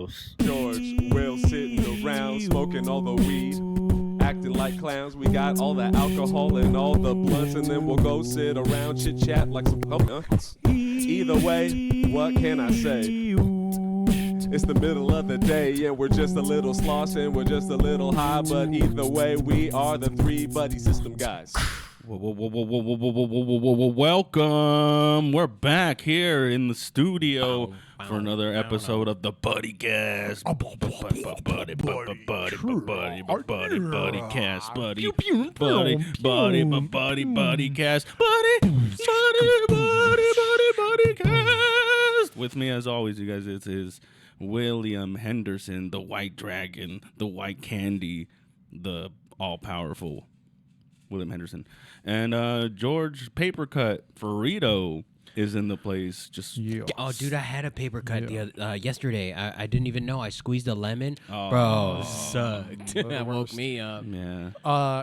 house. George, Will sitting around smoking all the weed, acting like clowns. We got all the alcohol and all the blunts, and then we'll go sit around chit chat like some pumpkins. Either way, what can I say? It's the middle of the day and we're just a little slossing, we're just a little high, but either way, we are the three buddy system guys. Welcome. We're back here in the studio for another episode of the Buddycast. Buddycast. Buddycast. With me, as always, you guys, it is William Henderson, the White Dragon, the White Candy, the all-powerful William Henderson. And George Papercut Ferrito is in the place. Oh, dude, I had a paper cut yesterday. I didn't even know. I squeezed a lemon. Oh. Bro, sucked. That woke me up. Yeah.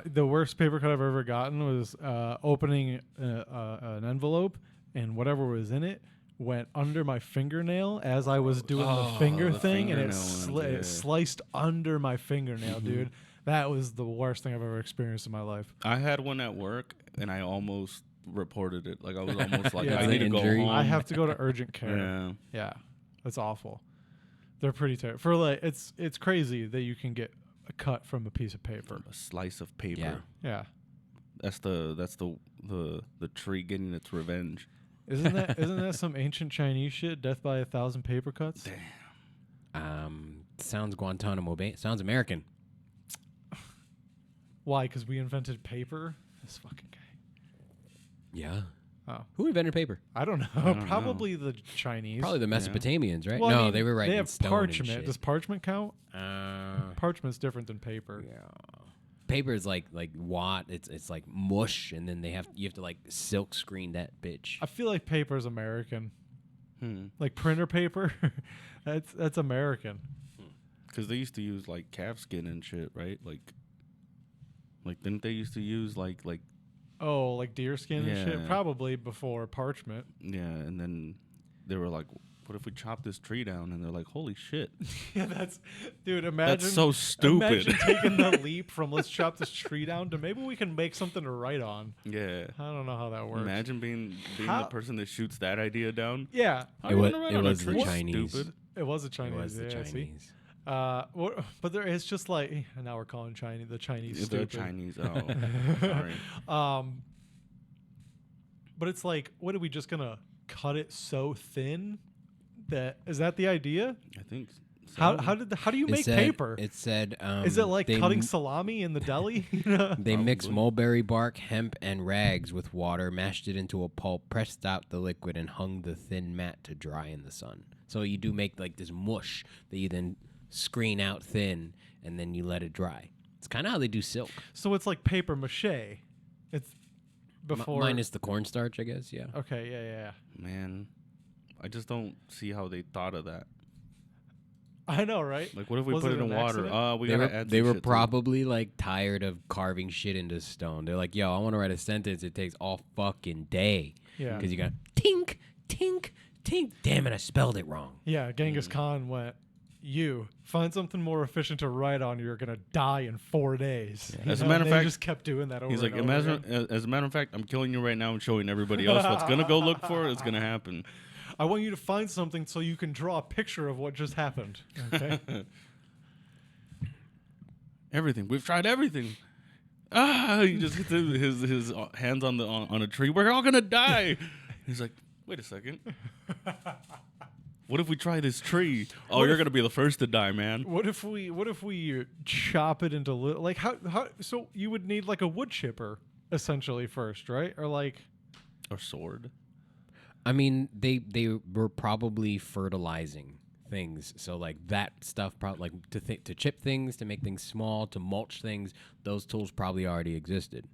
The worst paper cut I've ever gotten was opening an envelope, and whatever was in it went under my fingernail as I was doing the finger thing, and it sliced under my fingernail, dude. That was the worst thing I've ever experienced in my life. I had one at work, and I almost reported it. Like, I was almost like, I need to go injury. home. I have to go to urgent care. Yeah, that's awful. They're pretty terrible. For like, it's crazy that you can get a cut from a piece of paper. A slice of paper. Yeah. That's the tree getting its revenge. Isn't that some ancient Chinese shit? Death by 1,000 paper cuts. Damn. Sounds Guantanamo Bay. Sounds American. Why? Because we invented paper? This fucking guy. Yeah. Oh. Who invented paper? I don't know. Probably the Chinese. Probably the Mesopotamians, right? Well, no, I mean, they were writing they have stone parchment. and shit. Does parchment count? Parchment's different than paper. Yeah. Paper is like watt. It's like mush, and then you have to like silk screen that bitch. I feel like paper is American. Like printer paper, that's American. Because they used to use like calf skin and shit, right? Like didn't they used to use like oh, like deer skin and shit? Probably before parchment. Yeah, and then they were like, what if we chop this tree down? And they're like, holy shit. Yeah, dude, imagine. That's so stupid. Imagine taking the leap from let's chop this tree down to maybe we can make something to write on. Yeah. I don't know how that works. Imagine being the person that shoots that idea down. Yeah. It was the Chinese. Stupid. It was a Chinese. It was the Chinese. See? But there is just like now we're calling the Chinese stupid. The Chinese. Oh, sorry. But it's like, what are we just gonna cut it so thin? Is that the idea? I think. So. How do you make paper? It said. Is it like cutting salami in the deli? They mixed mulberry bark, hemp, and rags with water, mashed it into a pulp, pressed out the liquid, and hung the thin mat to dry in the sun. So you do make like this mush that you then screen out thin, and then you let it dry. It's kind of how they do silk. So it's like paper mache. It's before minus the cornstarch, I guess. Yeah. Okay. Yeah. Man, I just don't see how they thought of that. I know, right? Like, what if we put it in water? They were probably like tired of carving shit into stone. They're like, yo, I want to write a sentence. It takes all fucking day. Yeah. Because you got tink, tink, tink. Damn it, I spelled it wrong. Yeah, Genghis Khan went, you find something more efficient to write on, you're going to die in 4 days. Yeah. As a matter of fact, they just kept doing that over he's like, and over again. As a matter of fact, I'm killing you right now and showing everybody else what's going to go look for. It's going to happen. I want you to find something so you can draw a picture of what just happened. Okay. Everything. We've tried everything. He just hits his hands on a tree. We're all gonna die. He's like, wait a second. What if we try this tree? Oh, you're gonna be the first to die, man. What if we chop it into like how? So you would need like a wood chipper essentially first, right? Or like a sword. I mean, they were probably fertilizing things, so like that stuff, probably like to chip things, to make things small, to mulch things. Those tools probably already existed,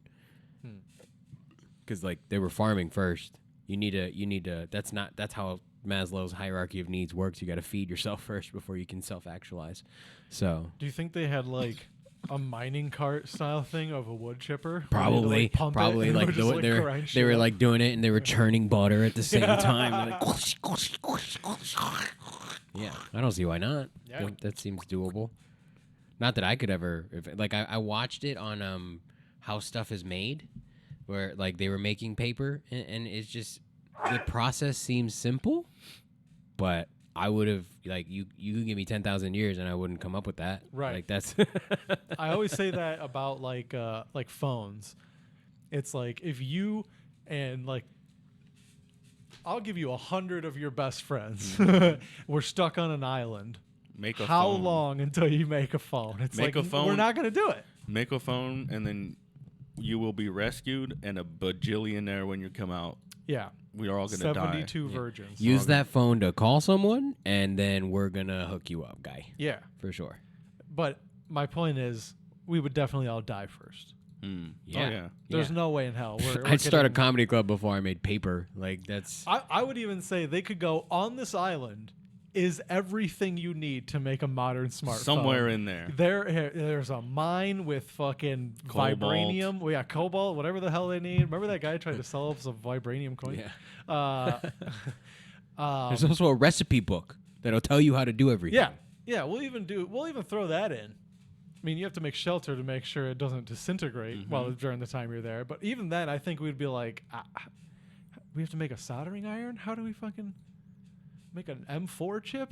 because like they were farming first. You need a. That's how Maslow's hierarchy of needs works. You got to feed yourself first before you can self-actualize. So, do you think they had like a mining cart style thing of a wood chipper? Probably like they were like doing it and they were churning butter at the same time. Like, Yeah, I don't see why not. Yeah. That seems doable. Not that I could ever. I watched it on how stuff is made, where like they were making paper, and it's just the process seems simple, but I would have like you could give me 10,000 years and I wouldn't come up with that. Right. Like that's. I always say that about like phones. It's like if you and like I'll give you 100 of your best friends. We're stuck on an island. Make a How phone. long until you make a phone? It's Make like a phone. we're not gonna do it. Make a phone, and then you will be rescued and a bajillionaire when you come out. Yeah. We are all going to die. 72 virgins. Use that phone to call someone, and then we're gonna hook you up, guy, Yeah. for sure. But my point is, we would definitely all die first. Mm. Yeah. Oh, yeah. There's no way in hell. I'd start a comedy club before I made paper. Like that's. I would even say they could go on this island is everything you need to make a modern smartphone. Somewhere in there. There's a mine with fucking Cobalt. vibranium. Well, yeah, cobalt, whatever the hell they need. Remember that guy tried to sell us a vibranium coin? Yeah. There's There's also a recipe book that'll tell you how to do everything. yeah. We'll even throw that in. I mean, you have to make shelter to make sure it doesn't disintegrate during the time you're there. But even then, I think we'd be like, we have to make a soldering iron. How do we fucking make an M4 chip?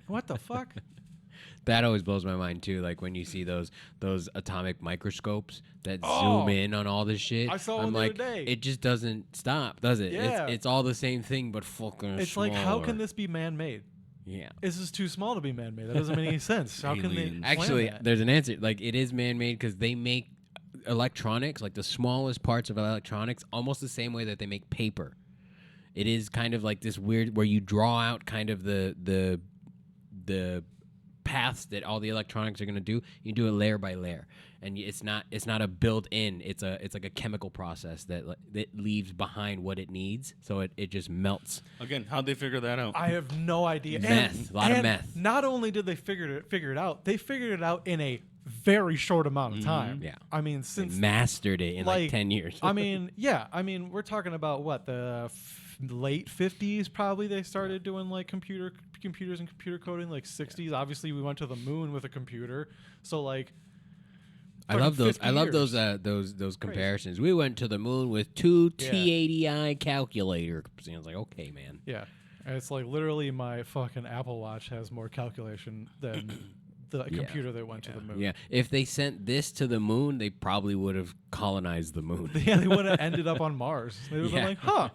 What the fuck? That always blows my mind too. Like when you see those atomic microscopes that Oh! zoom in on all this shit. I saw I'm one the like, other day. it just doesn't stop, does it? Yeah. It's all the same thing, but fucking. It's like, how smaller. can this be man-made? Yeah. This is too small to be man-made. That doesn't make any sense. How can they Aliens. plan Actually, that? there's an answer. Like it is man-made because they make electronics, like the smallest parts of electronics, almost the same way that they make paper. It is kind of like this weird where you draw out kind of the paths that all the electronics are going to do. You do it layer by layer, and it's not a built-in. It's like a chemical process that leaves behind what it needs, so it just melts. Again, how'd they figure that out? I have no idea. Meth, a lot of meth. Not only did they figure it out, they figured it out in a very short amount of time. Yeah. I mean, They since mastered it in like 10 years. I mean, yeah. I mean, we're talking about what the late 50s probably they started doing like computers and computer coding. Like 60s. Obviously, we went to the moon with a computer. So like. I love those. 50 I love years. those comparisons. We went to the moon with two T80i calculator. I was like, okay, man. Yeah. And it's like literally my fucking Apple Watch has more calculation than the computer that went to the moon. Yeah. If they sent this to the moon, they probably would have colonized the moon. Yeah, they would have ended up on Mars. They would have Yeah. been like, huh,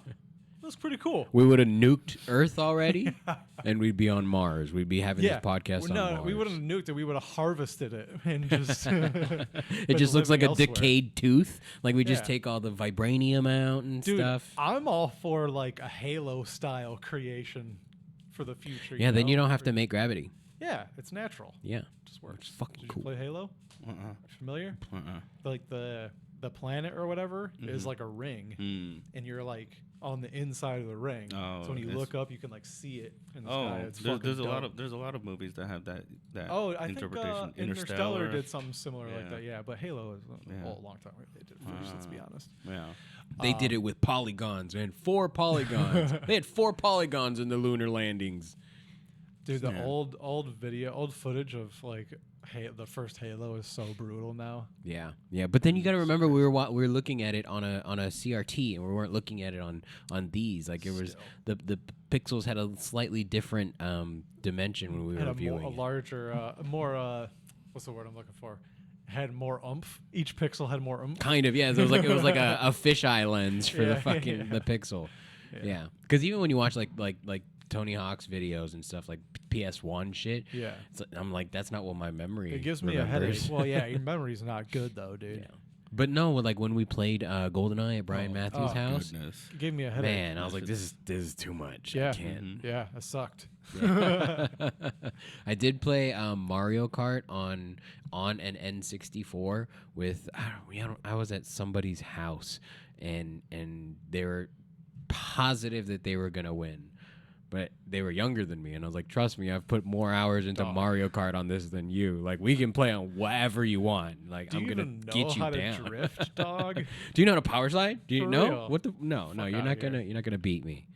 that's pretty cool. We would have nuked Earth already, and we'd be on Mars. We'd be having Yeah. this podcast on No, Mars. we wouldn't have nuked it. We would have harvested it and just. It just looks like a decayed tooth. Like we just Yeah. take all the vibranium out and Dude, stuff. I'm all for like a Halo style creation for the future. Yeah, then you don't have to make gravity. Yeah, it's natural. Yeah. Just works. It's fucking Did cool. you play Halo? Familiar? Uh-uh. Like the planet or whatever is like a ring, Mm. and you're like on the inside of the ring. Oh, so when you it's- look up, you can like see it in the Oh, sky. It's there's a fucking lot dope. of there's a lot of movies that have that Oh, I think interpretation. Interstellar did something similar like Yeah. that. Yeah, but Halo is a Yeah. long time ago. They did it first, let's be honest. Yeah. They did it with polygons, man. 4 polygons. They had 4 polygons in the lunar landings. Dude, the Yeah. old footage of like the first Halo is so brutal now. Yeah, yeah. But then you got to remember we were looking at it on a CRT, and we weren't looking at it on these. Like it was the pixels had a slightly different dimension when we were Had viewing. a larger, more what's the word I'm looking for? Had more oomph. Each pixel had more oomph. Kind of, yeah. So it was like a fisheye lens for the Yeah, fucking yeah. the pixel. Yeah, because even when you watch like Tony Hawk's videos and stuff like PS1 shit, Yeah. I'm like, that's not what my memory. It gives me a remembers. headache. Well, yeah, your memory's not good though, dude. Yeah. But no, like when we played GoldenEye at Brian Matthews' house, Goodness. It gave me a headache. man, I was like, this is too much. Yeah. I can't. Yeah, it sucked. I did play Mario Kart on an N64 with I was at somebody's house and they were positive that they were gonna win, but they were younger than me, and I was like, trust me, I've put more hours into Mario Kart on this than you. Like we can play on whatever you want. Like Do I'm you gonna even know get you how down. to drift, dog? Do you know how to power slide? Do you For know real? what the? No, Fuck you're outta not here. gonna beat me.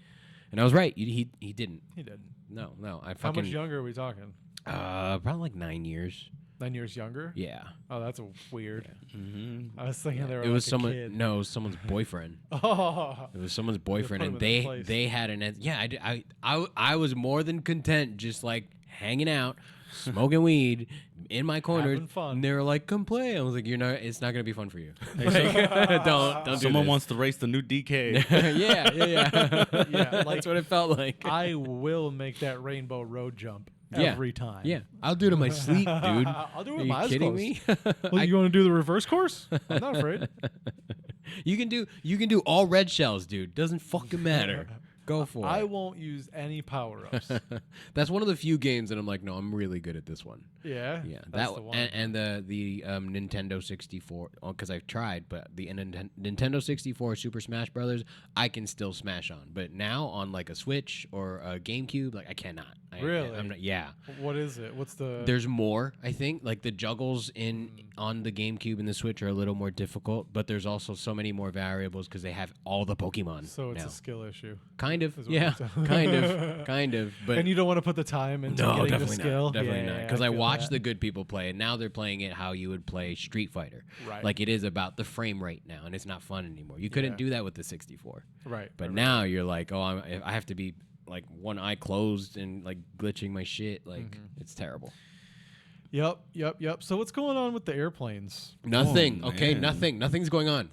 And I was right. He didn't. He did. No. I How fucking. much younger are we talking? Probably like 9 years. 9 years younger? Yeah. Oh, that's weird. Mm-hmm. I was thinking they were It was like someone. a kid. No, it was someone's boyfriend. Oh. It was someone's put boyfriend, him and in his place. they had an. Yeah, I was more than content, just like hanging out, smoking weed in my corner. Having fun. And they were like, "Come play." I was like, "You're not. It's not gonna be fun for you. Hey, don't do Someone this." wants to race the new DK. yeah. Yeah, like- That's what it felt like. I will make that rainbow road jump Yeah. every time. Yeah, I'll do it in my sleep, dude. I'll do it Are with you my eyes kidding closed. me? Well, you want to do the reverse course? I'm not afraid. You can do all red shells, dude. Doesn't fucking matter. Go for I it. won't use any power-ups. That's one of the few games that I'm like, no, I'm really good at this one. Yeah? Yeah, That's that the one. and the Nintendo 64. Because I've tried, but the Nintendo 64 Super Smash Brothers, I can still smash on. But now on like a Switch or a GameCube, like I cannot. Really? I'm not. Yeah. What is it? What's the... There's more, I think. Like the juggles on the GameCube and the Switch are a little more difficult, but there's also so many more variables because they have all the Pokemon. So it's now. a skill issue. Kind of, is what yeah, you're kind of. But And you don't want to put the time into no, getting the definitely skill? not. Definitely Yeah, not. yeah, Because I feel watched that. the good people play, and now they're playing it how you would play Street Fighter. Right. Like it is about the frame rate now, and it's not fun anymore. You couldn't Yeah. do that with the 64. Right. But right, now you're like, oh, I have to be like one eye closed and like glitching my shit. Like it's terrible. Yep. So what's going on with the airplanes? Nothing. Oh, Okay, man. nothing. Nothing's going on.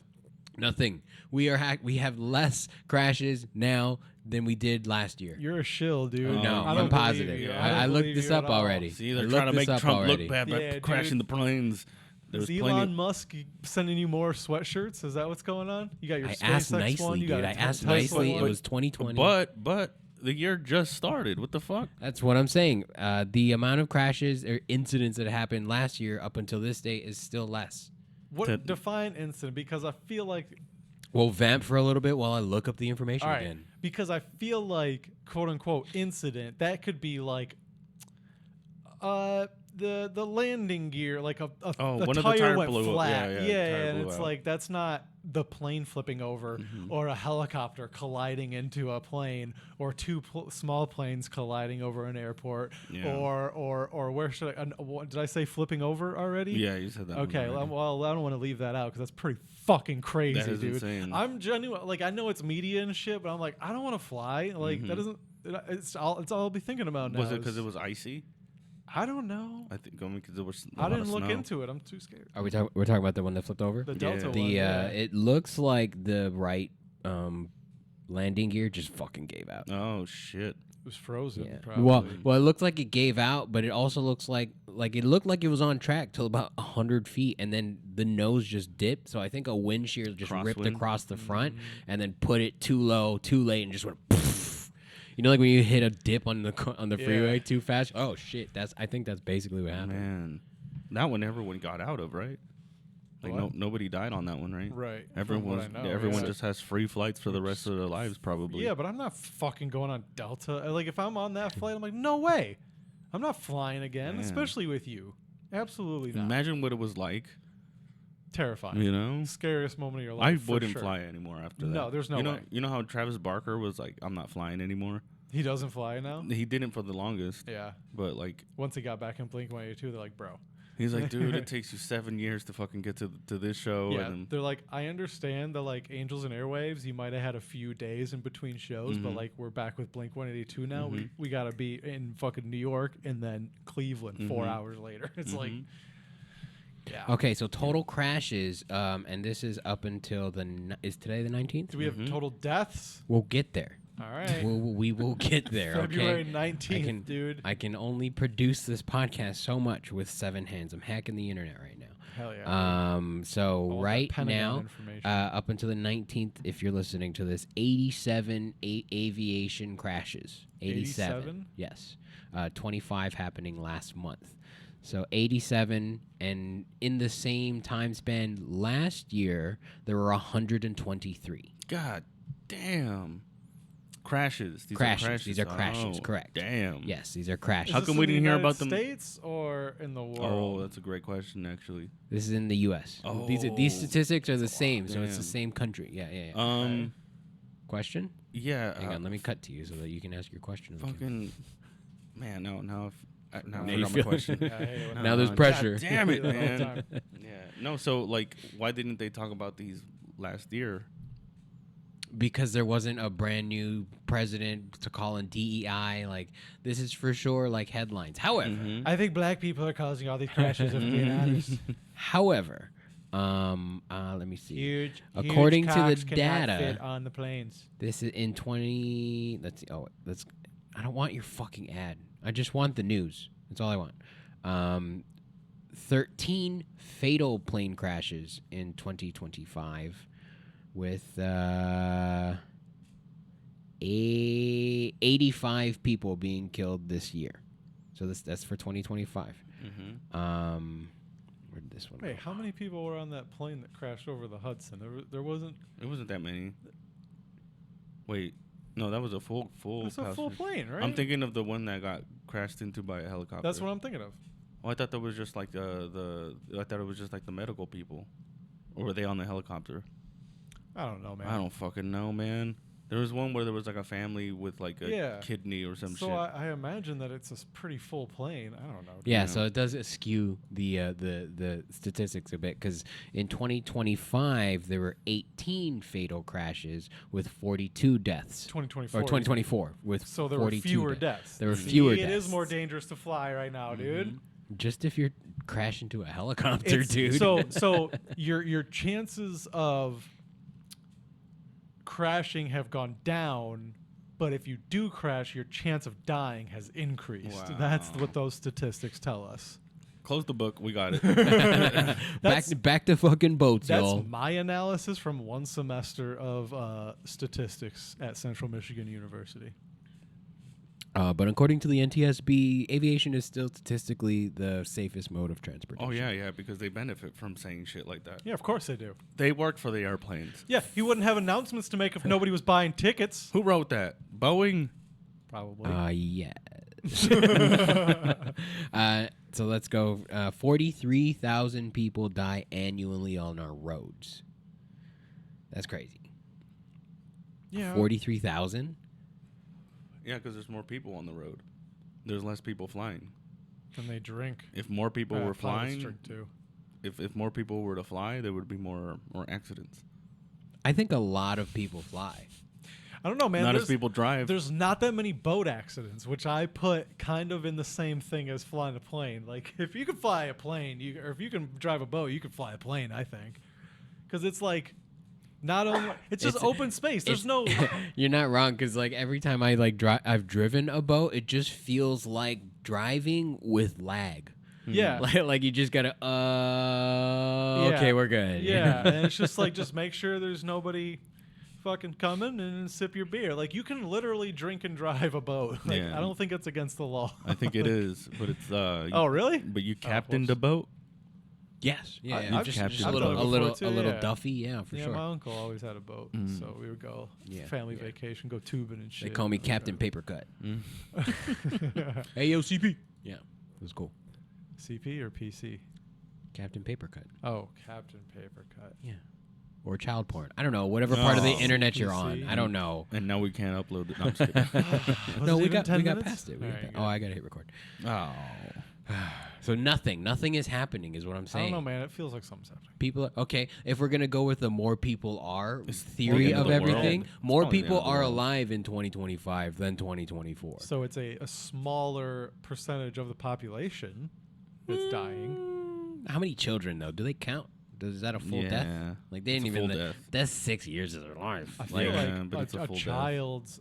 Nothing. We have less crashes now than we did last year. You're a shill, dude. No, I I'm don't positive. believe you. Yeah. I don't I looked believe this you up at all. already. See, I they're looked trying to this make up Trump already. look bad by Yeah, crashing dude. the planes. Is There's Elon plenty. Musk sending you more sweatshirts? Is that what's going on? You got your I SpaceX asked one. nicely, You got dude. a I asked Tesla nicely. It one. was 2020. But the year just started. What the fuck? That's what I'm saying. The amount of crashes or incidents that happened last year up until this day is still less. What define incident? Because I feel like We'll vamp for a little bit while I look up the information all right, again. because I feel like quote unquote incident that could be like the landing gear, like a Oh, the one of the tire tire went blew up. flat. Yeah, tire and blew it's out. like that's not the plane flipping over or a helicopter colliding into a plane or two small planes colliding over an airport Yeah. or where should I did I say flipping over already? Yeah, you said that. Okay, already. well, I don't want to leave that out because that's pretty fucking crazy, That is dude. insane. I'm genuine. Like, I know it's media and shit, but I'm like, I don't want to fly. Like, that doesn't. It's all I'll be thinking about now. Was it because it was icy? I don't know. I think because there was. I didn't look into it. I'm too scared. Are we're talking about the one that flipped over? The Delta The one. Yeah. it looks like the right landing gear just fucking gave out. Oh shit! It was frozen. Yeah. Probably. Well, it looked like it gave out, but it also looks like it looked like it was on track till about 100 feet, and then the nose just dipped. So I think a windshield just ripped Crosswind? across the front, and then put it too low, too late, and just went. Poof. You know, like when you hit a dip on the freeway Yeah. too fast. Oh shit! I think that's basically what happened. Man, that one everyone got out of, right? Like What? nobody died on that one, right? Right. From Everyone, what I know, everyone yeah. just has free flights for the rest of their lives, probably. Yeah, but I'm not fucking going on Delta. Like, if I'm on that flight, I'm like, no way. I'm not flying again, Man. especially with you. Absolutely not. Imagine what it was like. Terrifying. You know, Scariest moment of your I life. for wouldn't sure. fly anymore after that. No, there's no you know, way. You know how Travis Barker was like, "I'm not flying anymore." He doesn't fly now. He didn't for the longest, Yeah. but like Once he got back in Blink-182, they're like, bro. he's like, "Dude, it takes you 7 years to fucking get to this show." Yeah, and they're like, I understand that like Angels and Airwaves, you might have had a few days in between shows, but like we're back with Blink-182 now. We gotta be in fucking New York and then Cleveland 4 hours later. It's like, yeah. Okay, so total crashes, and this is up until is today the 19th? Do we have total deaths? We'll get there. All right. We will get there. February okay? 19th, dude. I can only produce this podcast so much with 7 hands. I'm hacking the internet right now. Hell yeah. So want that right Pentagon now, information. up until the 19th, if you're listening to this, 87 aviation crashes. 87. 87? Yes. 25 happening last month. So 87, and in the same time span last year, there were 123. God damn. Crashes. These Crashes. Are crashes. These are crashes, Oh, correct. Damn. Yes, these are crashes. How Is come this we in the didn't hear United about them? States or in the world? Oh, that's a great question, actually. This is in the U.S. These Oh, statistics are the same, so it's the damn. same country. Yeah. Um, Question? yeah. Hang on, let me cut to you so that you can ask your question. Fucking. Man, no, now I Now forgot you my feel- question. Yeah, I hate it when Now there's God pressure. Damn it, The whole man. time. Yeah. No, so like, why didn't they talk about these last year? Because there wasn't a brand new president to call in DEI. Like, this is for sure like headlines. However, Mm-hmm. I think black people are causing all these crashes. If being honest, however, let me see. huge. According huge to the cocks cannot data- fit on the planes. This is in 20. Let's see. Oh, let's. I don't want your fucking ad. I just want the news. That's all I want. 13 fatal plane crashes in 2025, with 85 people being killed this year. So that's for 2025. Mm-hmm. Where did this one Wait, go? how many people were on that plane that crashed over the Hudson? There wasn't. It wasn't that many. Wait, no, that was a full. It's a full passenger. plane, right? I'm thinking of the one that got crashed into by a helicopter. That's what I'm thinking of. Oh, I thought that was just like I thought it was just like the medical people, or were they on the helicopter? I don't know, man. I don't fucking know, man. There was one where there was like a family with like a Yeah. kidney or some So shit. I imagine that it's a pretty full plane. I don't know. Yeah, Yeah. so it does skew the statistics a bit, because in 2025 there were 18 fatal crashes with 42 deaths. 2024. Or 2024 with So there were 42 fewer deaths. deaths. There were See, fewer It deaths. is more dangerous to fly right now, dude. Just if you're crashing into a helicopter, It's- dude. So your chances of crashing have gone down, but if you do crash, your chance of dying has increased. That's Wow. what those statistics tell us. Close the book. We got it. back to fucking boats, That's y'all. my analysis from one semester of statistics at Central Michigan University. But according to the NTSB, aviation is still statistically the safest mode of transportation. Oh yeah, because they benefit from saying shit like that. Yeah, of course they do. They work for the airplanes. Yeah, he wouldn't have announcements to make if nobody was buying tickets. Who wrote that? Boeing. Probably. Yeah. So let's go. 43,000 people die annually on our roads. That's crazy. yeah. 43,000? Yeah, because there's more people on the road. There's less people flying. And they drink. If more people were Pilots flying, drink too. if more people were to fly, there would be more accidents. I think a lot of people fly. I don't know, man. Not as There's- people drive. There's not that many boat accidents, which I put kind of in the same thing as flying a plane. Like, if you can fly a plane, or if you can drive a boat, you can fly a plane, I think. Because it's like, not only, it's just open space. There's no, You're not wrong, because like every time I like I've driven a boat, it just feels like driving with lag. yeah. Like you just gotta okay, we're good. Yeah, and it's just like, just make sure there's nobody fucking coming and sip your beer. Like, you can literally drink and drive a boat. Like, Yeah. I don't think it's against the law. I think it is, but it's Oh, really? But you Oh, captained whoops. a boat. Yes. Yeah. I've yeah. just- Just I've a done little, it a little, before a too, little yeah. Duffy. Yeah, for Yeah, sure. my uncle always had a boat, Mm. so we would go Yeah, family yeah. vacation, go tubing and shit. They call me Captain Papercut. Mm. Hey, yo, CP. Yeah, it was cool. CP or PC? Captain Papercut. Oh, Captain Papercut. Yeah. Or child porn. I don't know. Whatever part of the Oh. internet you're on. PC. I don't know. And now we can't upload it. No, I'm just kidding. Was No, it we even got 10 minutes? past it. We All got right, pa- oh, I gotta hit record. Oh. So nothing is happening, is what I'm I saying. don't know, man. It feels like something's happening. People, okay. If we're gonna go with the more people are It's theory the end of of the world. everything, It's more probably the people end of the are world. alive in 2025 than 2024. So it's a smaller percentage of the population that's dying. How many children though? Do they count? Is that a full death? Yeah. Like they It's didn't a even. full death. That's 6 years of their life. I feel Like, Yeah, but like it's a a full death. child's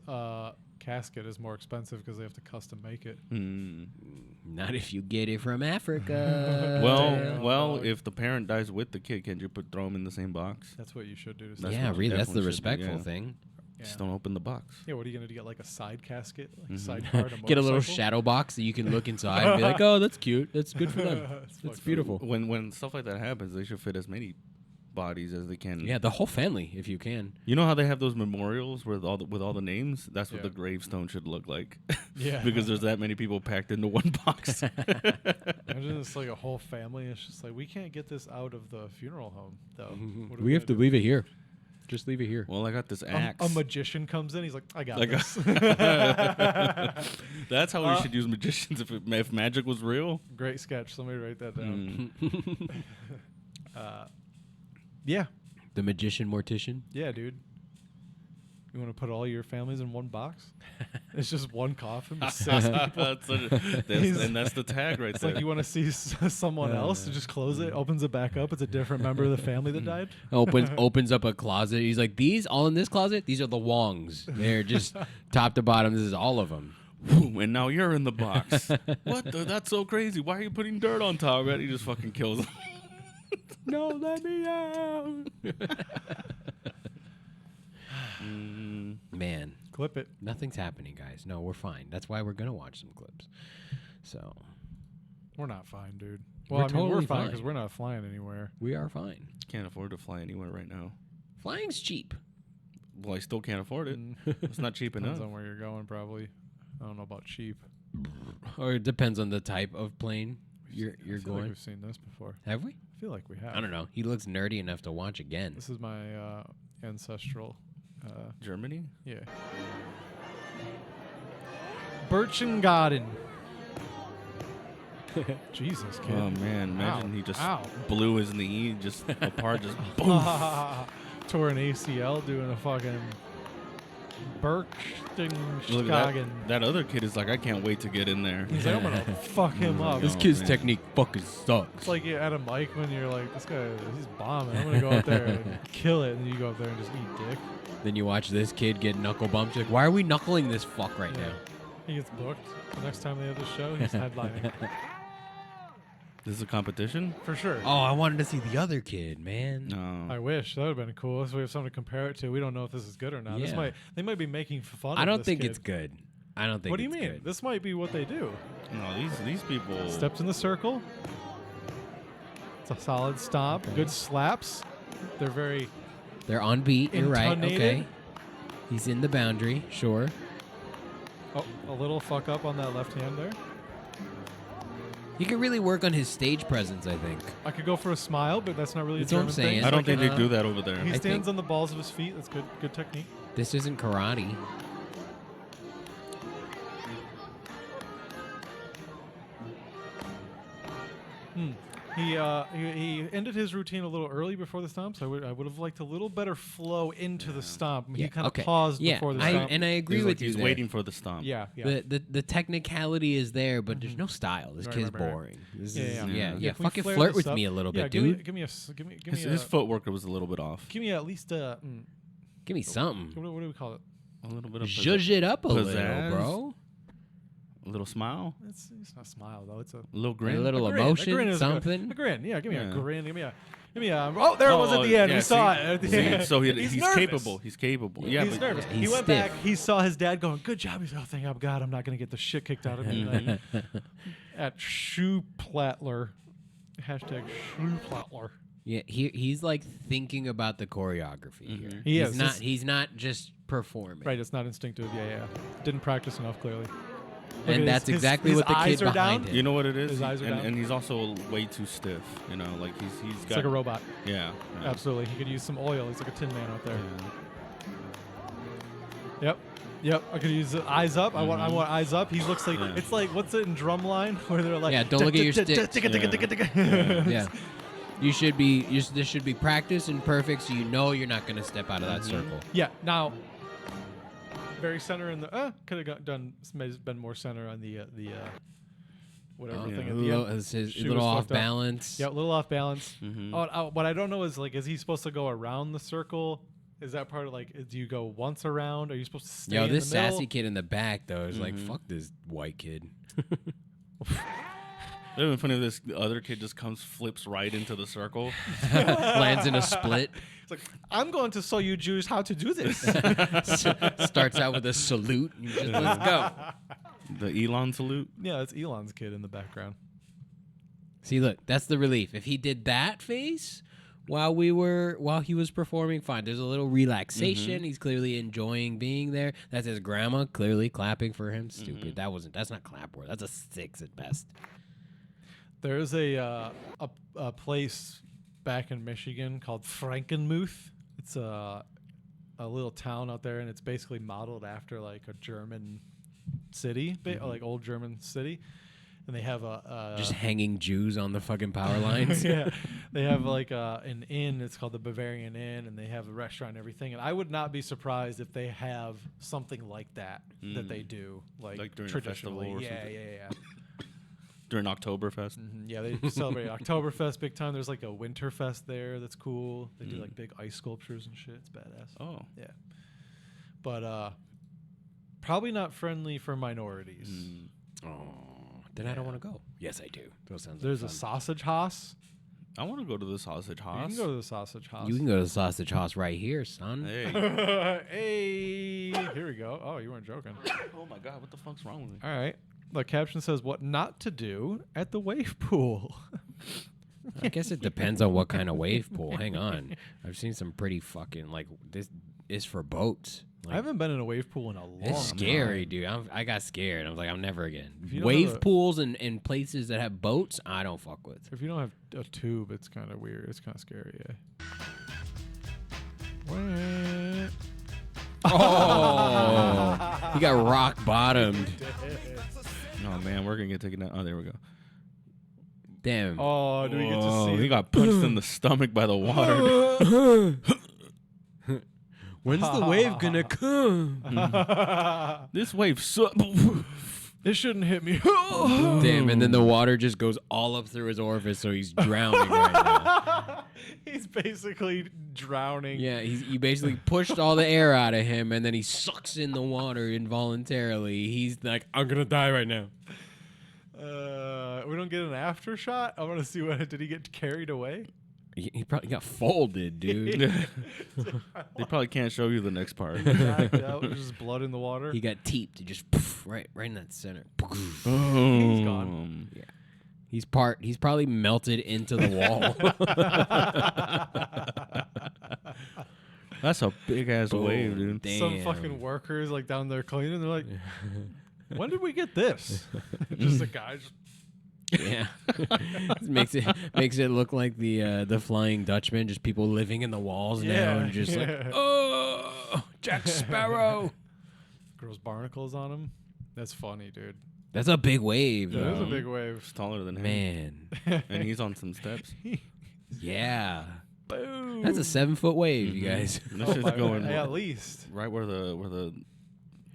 casket is more expensive because they have to custom make it. Mm. not if you get it from Africa. Well, dog. if the parent dies with the kid, can't you throw them in the same box? That's what you should do. To That's yeah, what really, that's the definitely should be, respectful yeah. thing. Yeah. Just don't open the box. Yeah, what are you gonna do? Get like a side casket, like Mhm. a sidecar to Get a little motorcycle? shadow box that you can look inside and be like, oh, that's cute. That's good for them. It's That's fucked beautiful. When stuff like that happens, they should fit as many bodies as they can. Yeah, the whole family, if you can. You know how they have those memorials with all the names? That's what Yeah. the gravestone should look like. Yeah. Because there's that many people packed into one box. Imagine it's like a whole family. It's just like, we can't get this out of the funeral home, though. What are We have gonna to do? leave it here. Just leave it here. Well, I got this axe. A magician comes in. He's like, I got Like this. That's how we should use magicians if magic was real. Great sketch. Somebody write that down. Mm. Yeah. The magician mortician. Yeah, dude. You want to put all your families in one box? It's just one coffin with 6 people. And that's the tag right It's there. like you want to see someone else, you just close it, opens it back up. It's a different member of the family that died. Opens up a closet. He's like, these all in this closet. These are the Wongs. They're just top to bottom. This is all of them. And now you're in the box. What? That's so crazy. Why are you putting dirt on top of it? He just fucking kills him. No, let me out. Man, Clip it. nothing's happening, guys. No, we're fine. That's why we're gonna watch some clips. So We're not fine, dude. We're Well, I mean, we're totally fine fine. because we're not flying anywhere. we are fine. Can't afford to fly anywhere right now. Flying's cheap. Well, I still can't afford it. It's not cheap Depends enough. on where you're going, probably. I don't know about cheap. Or it depends on the type of plane you're I feel like going. we've seen this before. Have we? I feel like we have. I don't know. He looks nerdy enough to watch again. This is my ancestral. Germany? Yeah. Birchen Garden. Jesus, kid. Oh man, imagine Ow. he just Ow. blew his knee just apart, just boom. Tore an ACL doing a fucking Look at Birchtenskagen. that other kid is like, I can't wait to get in there. He's like, I'm gonna fuck him up. This Oh, kid's man. technique fucking sucks. It's like you're at a mic when you're like, this guy, he's bombing. I'm gonna go out there and kill it, and you go up there and just eat dick. Then you watch this kid get knuckle bumped. You're like, why are we knuckling this fuck right Yeah. now? He gets booked. The next time they have the show, he's headlining This is a competition? for sure. Oh, I wanted to see the other kid, man. No. I wish that would have been cool. So we have something to compare it to. We don't know if this is good or not. Yeah. They might be making fun. I of don't this think kid. it's good. I don't think. What do you it's mean? good. This might be what they do. No, these people. Steps in the circle. It's a solid stomp. Good slaps. They're very. They're on beat. You're right. Intonated. Okay. He's in the boundary. Sure. Oh, a little fuck up on that left hand there. He could really work on his stage presence, I think. I could go for a smile, but that's not really That's a what I'm German saying. thing. I don't It's think like they do that over there. He I stands think- on the balls of his feet. That's good. Good technique. This isn't karate. He ended his routine a little early before the stomp, so I would have liked a little better flow into the stomp. He kind of paused before the stomp. and I agree He's with like, you he's there. waiting for the stomp. Yeah, yeah. The technicality is there, but there's no style. This Right, kid's right, right. boring. This Yeah, is, yeah. yeah. Yeah, Can we Fucking flare flirt this with up? me a little Yeah, bit, give me, dude. give me His footwork was a little bit off. give me at least a. Give me something. What do we call it? A little bit of Zhuzh it up a little, pizzazz. bro. a little smile, It's not a smile though. It's a a little A grin. little a grin. emotion, A grin is something. A grin. Yeah, give me a Yeah. grin. Give me a. Oh, there it was at the end. yeah, We saw it see? at the See? end. So he's nervous. capable. He's capable. Yeah, He's but nervous. He's He went stiff. back. He saw his dad going, "Good job." He's like, "Oh, thank God, I'm not going to get the shit kicked out of me tonight." At Schuhplattler. Hashtag Schuhplattler. Yeah, he's like thinking about the choreography here. He he's is. not. This- He's not just performing. Right, it's not instinctive. Yeah. Didn't practice enough, clearly. Look And at that's his exactly his what the eyes kid are behind down. him. you know what it is. His eyes are down. and he's also way too stiff. You know, like he's It's got like a robot. Yeah, yeah. Absolutely. He could use some oil. He's like a tin man out there. Yeah. Yep. I could use eyes up. I want eyes up. He looks like Yeah. it's like what's it in Drumline where they're like Yeah, don't look at your sticks. Yeah. Yeah. You should be. This should be practiced and perfect, so you know you're not going to step out of that circle. Yeah. Now, very center in the could have done been more center on the whatever yeah. thing A at the little, end. it's his Shoe little was off fucked up. balance. Yeah, a little off balance. Mhm. What I don't know is like, is he supposed to go around the circle? Is that part of like, do you go once around? Are you supposed to stay Yo, in this the middle? sassy kid in the back though is like, fuck this white kid. It would be funny if this other kid just flips right into the circle. Lands in a split. It's like, I'm going to show you Jews how to do this. Starts out with a salute. And just, let's go. The Elon salute. Yeah, that's Elon's kid in the background. See, look, that's the relief. If he did that face while he was performing, fine. There's a little relaxation. He's clearly enjoying being there. That's his grandma clearly clapping for him. Stupid. That's not clap word. That's a 6 at best. There's a place back in Michigan called Frankenmuth. It's a little town out there, and it's basically modeled after like a German city, like old German city. And they have a just hanging Jews on the fucking power lines. yeah, they have like an inn. It's called the Bavarian Inn, and they have a restaurant and everything. And I would not be surprised if they have something like that that they do, like during a traditionally. festival or Yeah, something. yeah. During Oktoberfest. Yeah, they celebrate Oktoberfest big time. There's like a Winterfest there that's cool. They do like big ice sculptures and shit. It's badass. Oh. Yeah, but probably not friendly for minorities. Oh, then I don't want to go. Yes, I do. Those sounds. There's like a fun. sausage Haas. I want to go to the sausage You house. can go to the sausage Haas. You can go to the sausage house right here, son. Hey. Hey, here we go. Oh, you weren't joking. Oh my God, what the fuck's wrong with me? All right. The caption says, "What not to do at the wave pool." I guess it depends on what kind of wave pool. Hang on, I've seen some pretty fucking like this is for boats. I Like, haven't been in a wave pool in a long it's scary, time. dude. I got scared. I was like, I'm never again. If you don't Wave have a- pools and places that have boats, I don't fuck with. If you don't have a tube, it's kind of weird. It's kind of scary, yeah. Oh, he got rock bottomed. Oh man, we're gonna get taken out. Oh, there we go. Damn. Oh, do we get to Whoa, see he it? got punched in the stomach by the water. When's the wave gonna come? This wave sucks. It shouldn't hit me. Damn, and then the water just goes all up through his orifice, so he's drowning right now. He's basically drowning. Yeah, you basically pushed all the air out of him, and then he sucks in the water involuntarily. He's like, I'm gonna die right now. We don't get an after shot. I want to see what did he get carried away? He probably got folded, dude. They probably can't show you the next part. Knocked out, there's just blood in the water. He got teeped, just poof, right in that center. He's gone. Yeah, he's probably melted into the wall. That's a big ass wave, dude. Damn. Some fucking workers like down there cleaning. They're like, when did we get this? Just a guy. Just Yeah, makes it look like the Flying Dutchman, just people living in the walls now, and just like, oh, Jack Sparrow. grows barnacles on him. That's funny, dude. That's a big wave, That is a though. big wave. It's taller than him. Man. And he's on some steps. Yeah, Boom. that's a 7-foot wave, you guys. This Oh is my going God. At least. right where the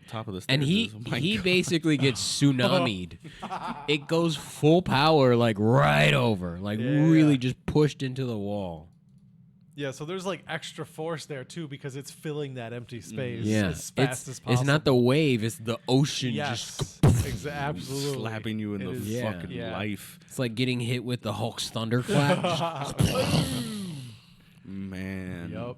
top of the stairs And he is. Oh my God. basically gets tsunami'd. It goes full power, like right over, like Yeah. really just pushed into the wall. Yeah, so there's like extra force there too because it's filling that empty space Yeah, as fast as possible. it's not the wave, it's the ocean just. Yes, absolutely. slapping you in It the is- Yeah. fucking Yeah. life. It's like getting hit with the Hulk's thunderclap. Man. Yup.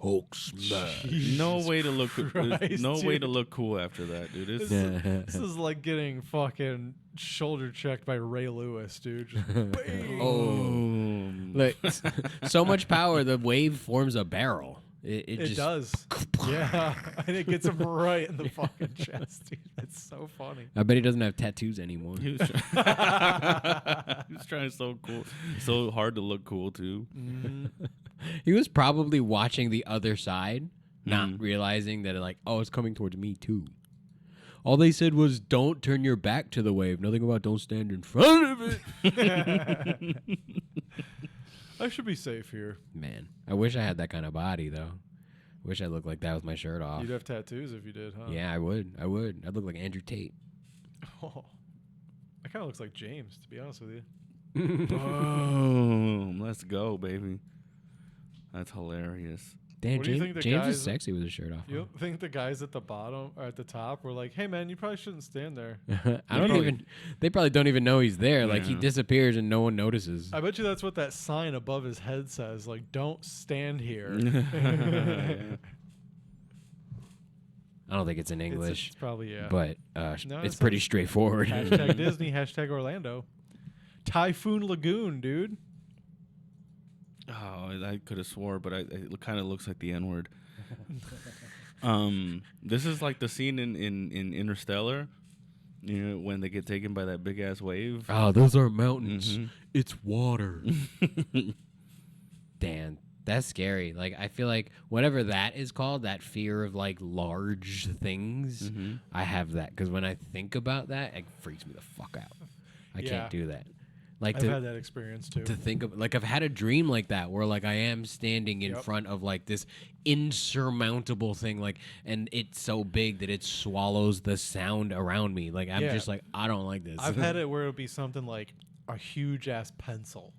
Hulk smash. No way to look Christ, no way dude. to look cool after that, dude. It's, This is like getting fucking shoulder checked by Ray Lewis, dude. Just bang. boom. Like so much power, the wave forms a barrel. It It just does. Yeah. And it gets him right in the fucking chest, dude. That's so funny. I bet he doesn't have tattoos anymore. He was, he was trying so hard to look cool too. He was probably watching the other side, not realizing that like, oh, it's coming towards me too. All they said was, "Don't turn your back to the wave." Nothing about don't stand in front of it. I should be safe here. Man, I wish I had that kind of body though. Wish I looked like that with my shirt off. You'd have tattoos if you did, huh? Yeah, I would. I'd look like Andrew Tate. Oh. That kind of looks like James, to be honest with you. Boom. Let's go, baby. That's hilarious. Damn, What do you think the James is guys- sexy with his shirt off. You don't think the guys at the bottom or at the top were like, "Hey man, you probably shouldn't stand there." I don't even. They probably don't even know he's there. Like he Yeah. disappears and no one notices. I bet you that's what that sign above his head says, like, "Don't stand here." I don't think it's in English, It's probably but No, it's it pretty says straightforward. hashtag Disney, hashtag Orlando. Typhoon Lagoon, dude. Oh, I could have swore, but it kind of looks like the N word. This is like the scene in Interstellar, you know, when they get taken by that big ass wave. Oh, those aren't mountains. Mhm. It's water. Dan, That's scary. Like, I feel like whatever that is called, that fear of like large things, I have that because when I think about that, it freaks me the fuck out. I can't do that. Like I've had that experience too. To think of, like, I've had a dream like that where like I am standing in front of like this insurmountable thing, like, and it's so big that it swallows the sound around me. Like, I'm just like, I don't like this. I've had it where it'll be something like a huge ass pencil.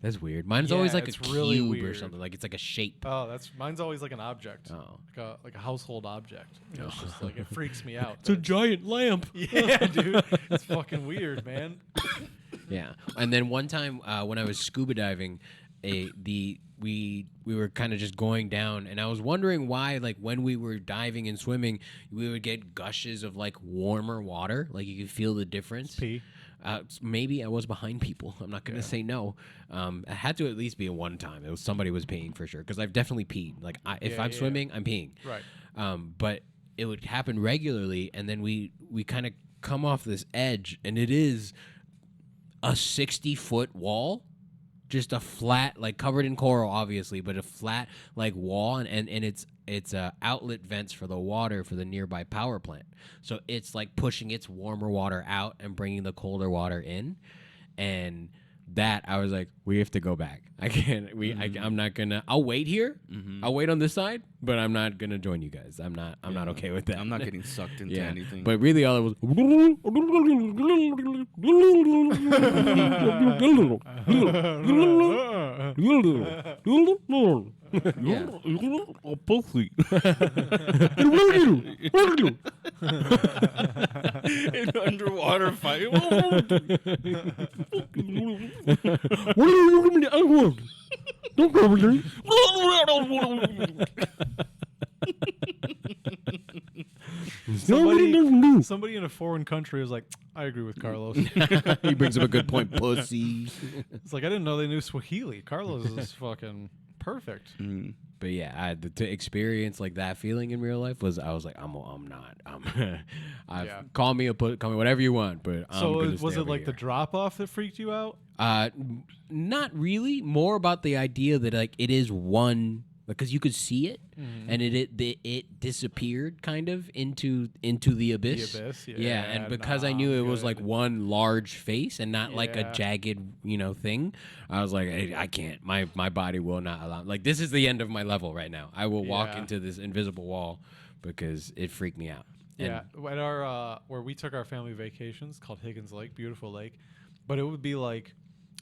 That's weird. Mine's always like a cube really or something. Like, it's like a shape. Oh, mine's always like an object. Oh. Like a household object. You know, it's just like, it freaks me out. It's a giant lamp. Yeah, dude. It's fucking weird, man. Yeah. And then one time when I was scuba diving, we were kind of just going down, and I was wondering why, like, when we were diving and swimming, we would get gushes of like warmer water. Like, you could feel the difference. Pee. Maybe I was behind people. I'm not gonna say no. It had to at least be a one time. It was somebody was peeing for sure because I've definitely peed. Like, if I'm swimming, I'm peeing. Right. But it would happen regularly, and then we kind of come off this edge, and it is a 60-foot wall. Just a flat, like, covered in coral, obviously, but a flat, like, wall, and it's outlet vents for the water for the nearby power plant. So it's like pushing its warmer water out and bringing the colder water in, and that I was like, we have to go back. I can't. I'm not gonna. I'll wait here. I'll wait on this side, but I'm not gonna join you guys. I'm not okay with that. I'm not getting sucked into anything. But really, all it was. A pussy. An underwater fight. Don't go over there. Somebody in a foreign country was like, I agree with Carlos. He brings up a good point, pussy. It's like, I didn't know they knew Swahili. Carlos is fucking perfect. But yeah, to experience like that feeling in real life was, I was like, call me whatever you want, but so was it like the drop off that freaked you out? Not really. More about the idea that like it is one, because you could see it, and it disappeared kind of into the abyss. The abyss, yeah. And because I knew it was like one large face and not like a jagged, thing, I was like, I can't. My body will not allow. Like, this is the end of my level right now. I will walk into this invisible wall because it freaked me out. Yeah, at our where we took our family vacations, called Higgins Lake, beautiful lake, but it would be like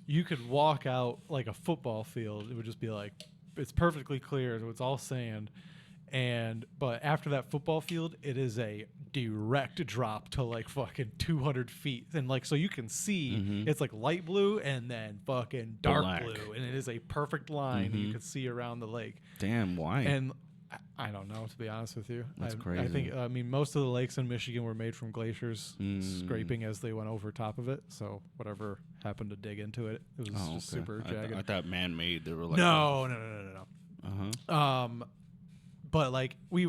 you could walk out like a football field. It would just be like, it's perfectly clear, so it's all sand, but after that football field, it is a direct drop to like fucking 200 feet, and like, so you can see it's like light blue and then fucking dark blue, and it is a perfect line that you can see around the lake. Damn, why? And I don't know, to be honest with you. That's crazy. I think, most of the lakes in Michigan were made from glaciers scraping as they went over top of it. So whatever happened to dig into it, it was just super jagged. I thought man-made. They were like, no. But like we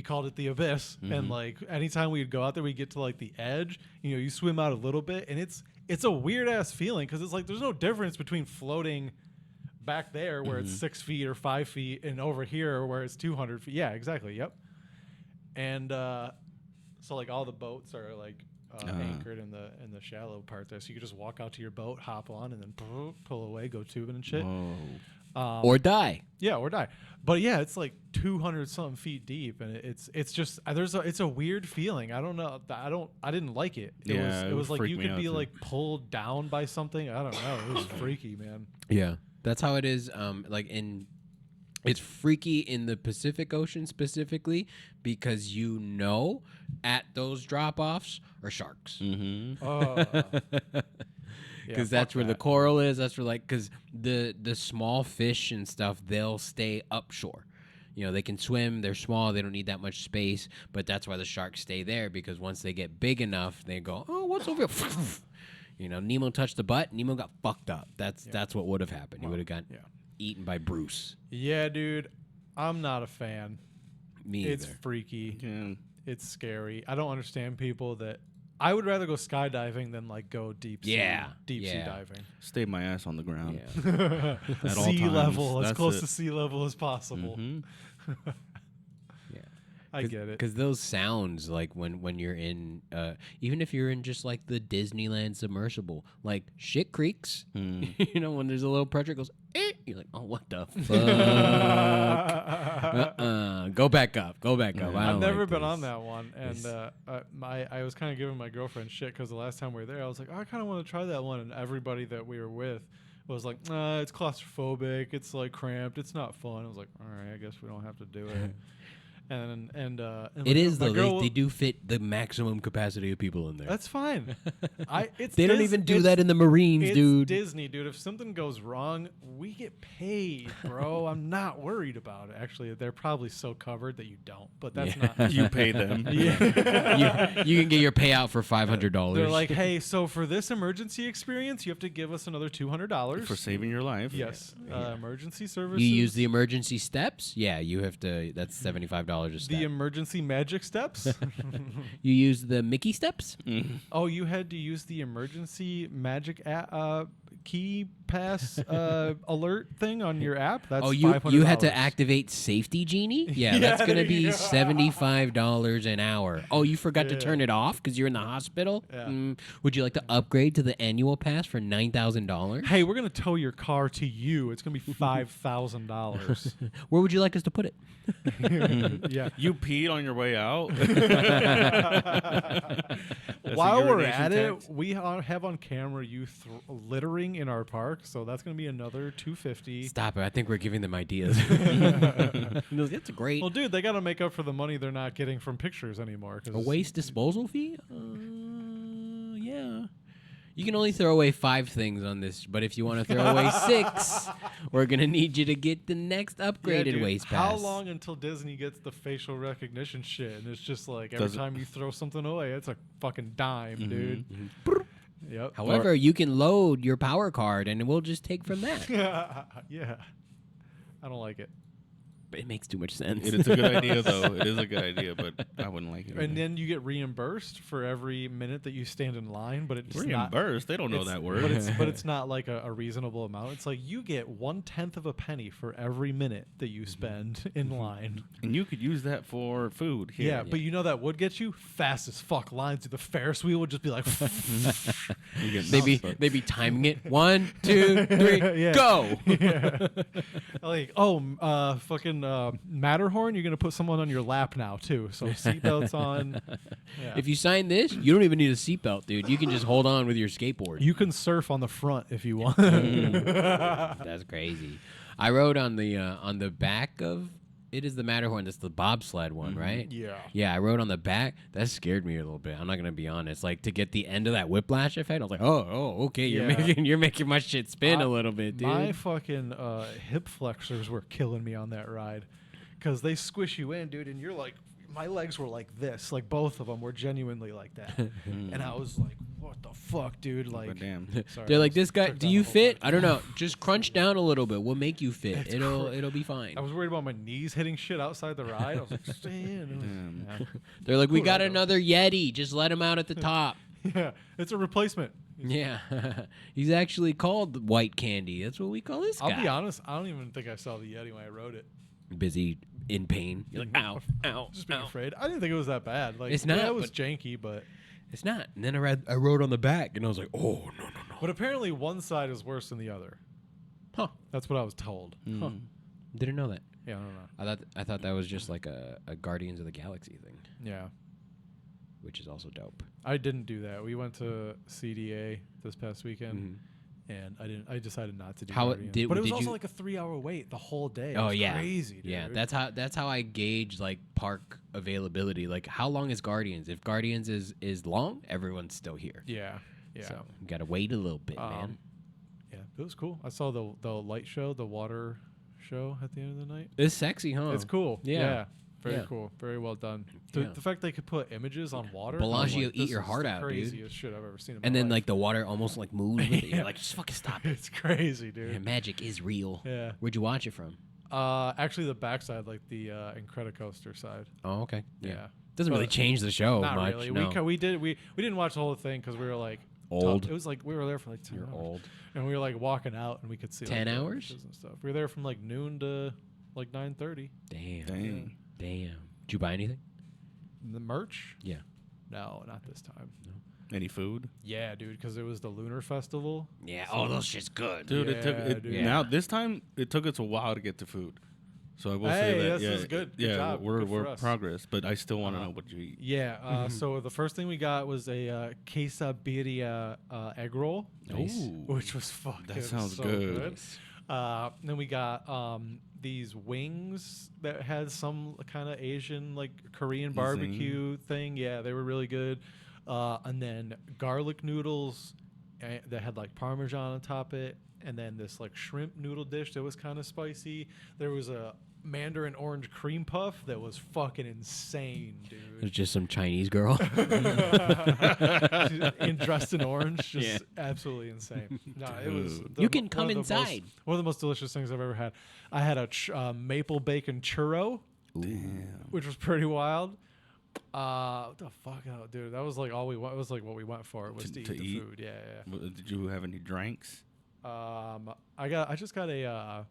called it the abyss, and like anytime we'd go out there, we'd get to like the edge. You swim out a little bit, and it's a weird ass feeling because it's like there's no difference between floating back there where it's 6 feet or 5 feet, and over here where it's 200 feet. Yeah, exactly. Yep. And so like all the boats are like anchored in the shallow part there, so you can just walk out to your boat, hop on, and then pull away, go tubing and shit. Or die. Yeah, or die. But yeah, it's like 200 something feet deep, and it's just it's a weird feeling. I don't know. I didn't like it. It was like you could be like pulled down by something. I don't know. It was freaky, man. Yeah. That's how it is. It's freaky in the Pacific Ocean specifically because at those drop-offs are sharks. Because that's where the coral is. That's where because the small fish and stuff, they'll stay upshore. They can swim. They're small. They don't need that much space. But that's why the sharks stay there, because once they get big enough, they go, oh, what's over here? Nemo touched the butt. Nemo got fucked up. That's what would have happened. He would have gotten eaten by Bruce. Yeah, dude. I'm not a fan. Me either. It's freaky. Yeah. It's scary. I don't understand people that I would rather go skydiving than like go deep sea Yeah. diving. Stay my ass on the ground. Yeah. At all Sea times. level, as That's close it. to sea level as possible. Mhm. Yeah. I get it. Because those sounds, like when you're in, even if you're in just like the Disneyland submersible, like shit creaks. You know, when there's a little pressure, it goes. You're like, oh, what the fuck? Go back up. Go back up. I've never been on that one, and I was kind of giving my girlfriend shit because the last time we were there, I was like, oh, I kind of want to try that one, and everybody that we were with was like, it's claustrophobic, it's like cramped, it's not fun. I was like, all right, I guess we don't have to do it. And it is though. They do fit the maximum capacity of people in there. That's fine. They don't even do that in the Marines, dude. It's Disney, dude. If something goes wrong, we get paid, bro. I'm not worried about it. Actually, they're probably so covered that you don't. But that's not. You pay them. Yeah. you can get your payout for $500. They're like, hey, so for this emergency experience, you have to give us another $200 For saving your life. Yes, emergency services. You use the emergency steps. Yeah, you have to. That's $75 a step. The emergency magic steps. You use the Mickey steps. Oh, you had to use the emergency magic key pass alert thing on your app. That's $500. You had to activate Safety Genie. Yeah, that's gonna be $75 an hour. Oh, you forgot to turn it off because you're in the hospital. Yeah. Would you like to upgrade to the annual pass for $9,000? Hey, we're gonna tow your car to you. It's gonna be $5,000. Where would you like us to put it? Yeah. You peed on your way out. While we're urination at tax? it, we have on camera you littering in our park, so that's going to be another $250. Stop it! I think we're giving them ideas. No, that's great. Well, dude, they got to make up for the money they're not getting from pictures anymore. A waste disposal fee? Yeah. You can only throw away 5 things on this, but if you want to throw away 6, we're going to need you to get the next upgraded dude, waste pass. how long until Disney gets the facial recognition shit? And it's just like every time you throw something away, it's a fucking dime, dude. Yep. However, you can load your power card, and we'll just take from that. Yeah. I don't like it. But it makes too much sense. It's a good idea, though. It is a good idea, but I wouldn't like it. And then you get reimbursed for every minute that you stand in line, but it's Reimbursed? They don't know that word. But it's not like a reasonable amount. It's like you get 1/10 of a penny for every minute that you spend in line. And you could use that for food. Here. Yeah, but you know that would get you fast as fuck lines through the Ferris wheel would just be like They'd be timing it. 1, 2, 3, Yeah. go. Yeah. Like, fucking Matterhorn, you're gonna put someone on your lap now too. So seatbelts on. Yeah. If you sign this, you don't even need a seatbelt, dude. You can just hold on with your skateboard. You can surf on the front if you want. That's crazy. I rode on the back of it is the Matterhorn. That's the bobsled one, right? Yeah. Yeah, I rode on the back. That scared me a little bit. I'm not gonna be honest. Like to get the end of that whiplash effect, I was like, oh, okay. You're making my shit spin a little bit, dude. My fucking hip flexors were killing me on that ride because they squish you in, dude, and you're like, my legs were like this, like both of them were genuinely like that, and I was like, what the fuck, dude? Like, damn. Sorry, They're like, I this guy. took Do down you the whole fit? bike. I don't know. Just crunch down a little bit. We'll make you fit. It'll be fine. I was worried about my knees hitting shit outside the ride. I was like, stand. They're like, we Cool, got I know. another Yeti. Just let him out at the top. Yeah, it's a replacement. Yeah, he's actually called White Candy. That's what we call this guy. I'll be honest, I don't even think I saw the Yeti when I rode it. Busy in pain. You're like, ow, ow, Just being ow. afraid. I didn't think it was that bad. Like, It's not, yeah, it was but- janky, but It's not. And then I rode on the back, and I was like, oh, no. but apparently one side is worse than the other. Huh. That's what I was told. Huh. Didn't know that. Yeah, I don't know. I thought that was just like a Guardians of the Galaxy thing, Yeah. which is also dope. I didn't do that. We went to CDA this past weekend, and I decided not to do. How Guardians. did- but it was did also you- like a 3-hour wait the whole day. It Oh was yeah, crazy, dude. yeah. That's how I gauge like park availability. Like how long is Guardians? If Guardians is long, everyone's still here. yeah, yeah. So you gotta wait a little bit, man. Yeah, it was cool. I saw the light show, the water show at the end of the night. It's sexy, huh? It's cool. Yeah. Very Yeah. cool. Very well done. Yeah. The fact they could put images on water. Bellagio, I'm like, eat this your is heart the out, dude. craziest shit I've ever seen in my And then life. like the water almost like moves with it. You're like, just fucking stop it. It's crazy, dude. Yeah, magic is real. Yeah. Where'd you watch it from? Actually, the backside, like the Incredicoaster side. Oh, okay. Yeah. Doesn't really change the show Not much. really. No. We didn't watch the whole thing because we were like Old. It was like we were there for like 10 You're hours. old. And we were like walking out and we could see 10 like, the hours? beaches and stuff. We were there from like noon to like 9:30. Damn. Did you buy anything? The merch? Yeah. No, not this time. Any food? Yeah, dude, because it was the Lunar Festival. Yeah. Oh, those shit's good. Dude, Yeah, dude. now this time it took us a while to get to food. So I will say Hey, that this is good. Good yeah, job. we're Good for us. progress, but I still want to know what you eat. Yeah, so the first thing we got was a quesabirria egg roll, Ooh, which was fucking that sounds so good. Then we got these wings that had some kind of Asian, like Korean barbecue thing. Yeah, they were really good. And then garlic noodles that had like Parmesan on top of it. And then this like shrimp noodle dish that was kind of spicy. There was a mandarin orange cream puff that was fucking insane, dude. It's just some Chinese girl. Dressed in orange, just absolutely insane. No, it was. You can come inside. One of the most delicious things I've ever had. I had a maple bacon churro, which was pretty wild. What the fuck, dude? That was like all we. It was like what we went for. It was to eat the food. Yeah. Did you have any drinks? I just got a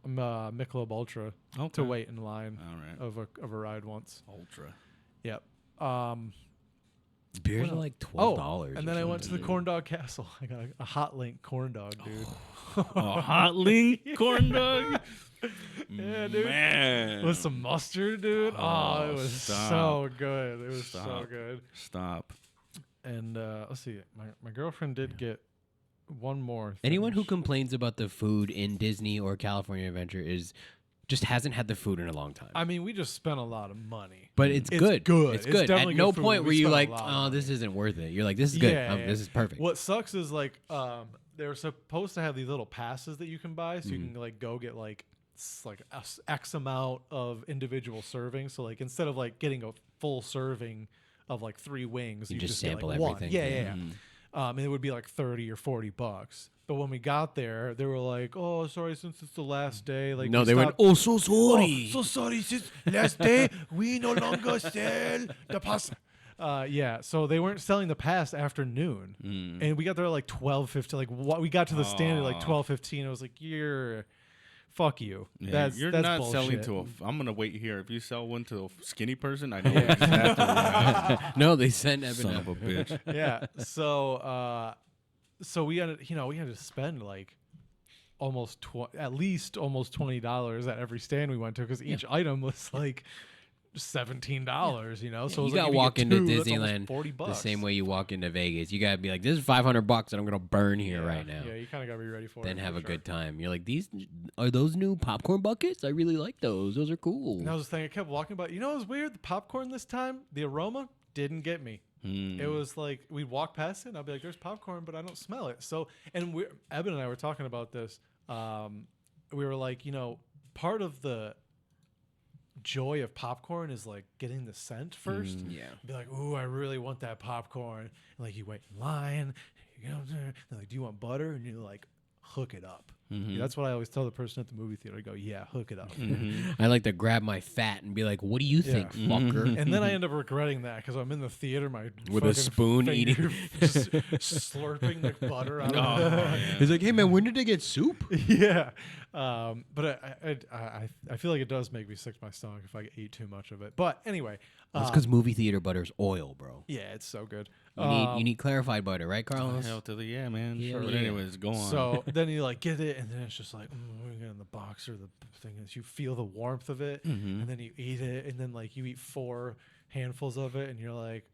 Michelob Ultra to wait in line of a ride once. Ultra. Yep. Beers are like $12. And then I went to the Corn Dog Castle. I got a Hot Link corn dog, dude. A Hot Link corn dog? Yeah, dude. Man. With some mustard, dude. Oh, it was so good. It was so good. Stop. And let's see. My girlfriend did get one more. Anyone who complains about the food in Disney or California Adventure just hasn't had the food in a long time. I mean, we just spent a lot of money. But it's good. It's good. At definitely no good food. point We were you spent a like, lot of oh, money. this isn't worth it. You're like, this is good. This is perfect. What sucks is like they were supposed to have these little passes that you can buy, so you can like go get like X amount of individual servings. So like instead of like getting a full serving of like 3 wings, You just get, sample like, everything. Yeah. And it would be like $30 or $40. But when we got there, they were like, "Oh, sorry, since it's the last day." Like, no, we they went, stopped- oh, so sorry. Oh, so sorry, since last day we no longer sell the pass. Yeah, so they weren't selling the pass after noon, and we got there at like 12:15. Like we got to the stand at like 12:15. I was like, fuck you. Yeah, you're that's not bullshit. selling to I'm gonna wait here. If you sell one to a skinny person, I know exactly. No, they sent Evan Son of a bitch. Yeah. So we had to spend like at least almost $20 at every stand we went to because each item was like $17. You know, so it was you like, gotta if walk get into 2, that's almost Disneyland $40 the same way you walk into Vegas. You gotta be like, this is $500 and I'm gonna burn here right now. Yeah, you kind of gotta be ready for it. Then have for a sure. good time. You're like, these are those new popcorn buckets? I really like those. Those are cool. And that was the thing. I kept walking by. You know, it was weird. The popcorn this time, the aroma didn't get me. It was like we'd walk past it and I'd be like, there's popcorn, but I don't smell it. So, and Eben and I were talking about this. We were like, part of the joy of popcorn is like getting the scent first. Yeah. Be like, ooh, I really want that popcorn. And like you wait in line, they're like, do you want butter? And you like hook it up. That's what I always tell the person at the movie theater. I go, yeah, hook it up. I like to grab my fat and be like, what do you think, fucker? And then I end up regretting that because I'm in the theater, With a spoon finger just slurping the butter out of it. He's like, hey, man, when did they get soup? Yeah. But I feel like it does make me sick to my stomach if I eat too much of it. But anyway. That's because movie theater butter's oil, bro. Yeah, it's so good. You need clarified butter, right, Carlos? Hell to the man. Yeah, Sure. But yeah. anyways, go on. So then you like get it, and then it's just like we get in the box or the thing is you feel the warmth of it, and then you eat it, and then like you eat 4 handfuls of it, and you're like,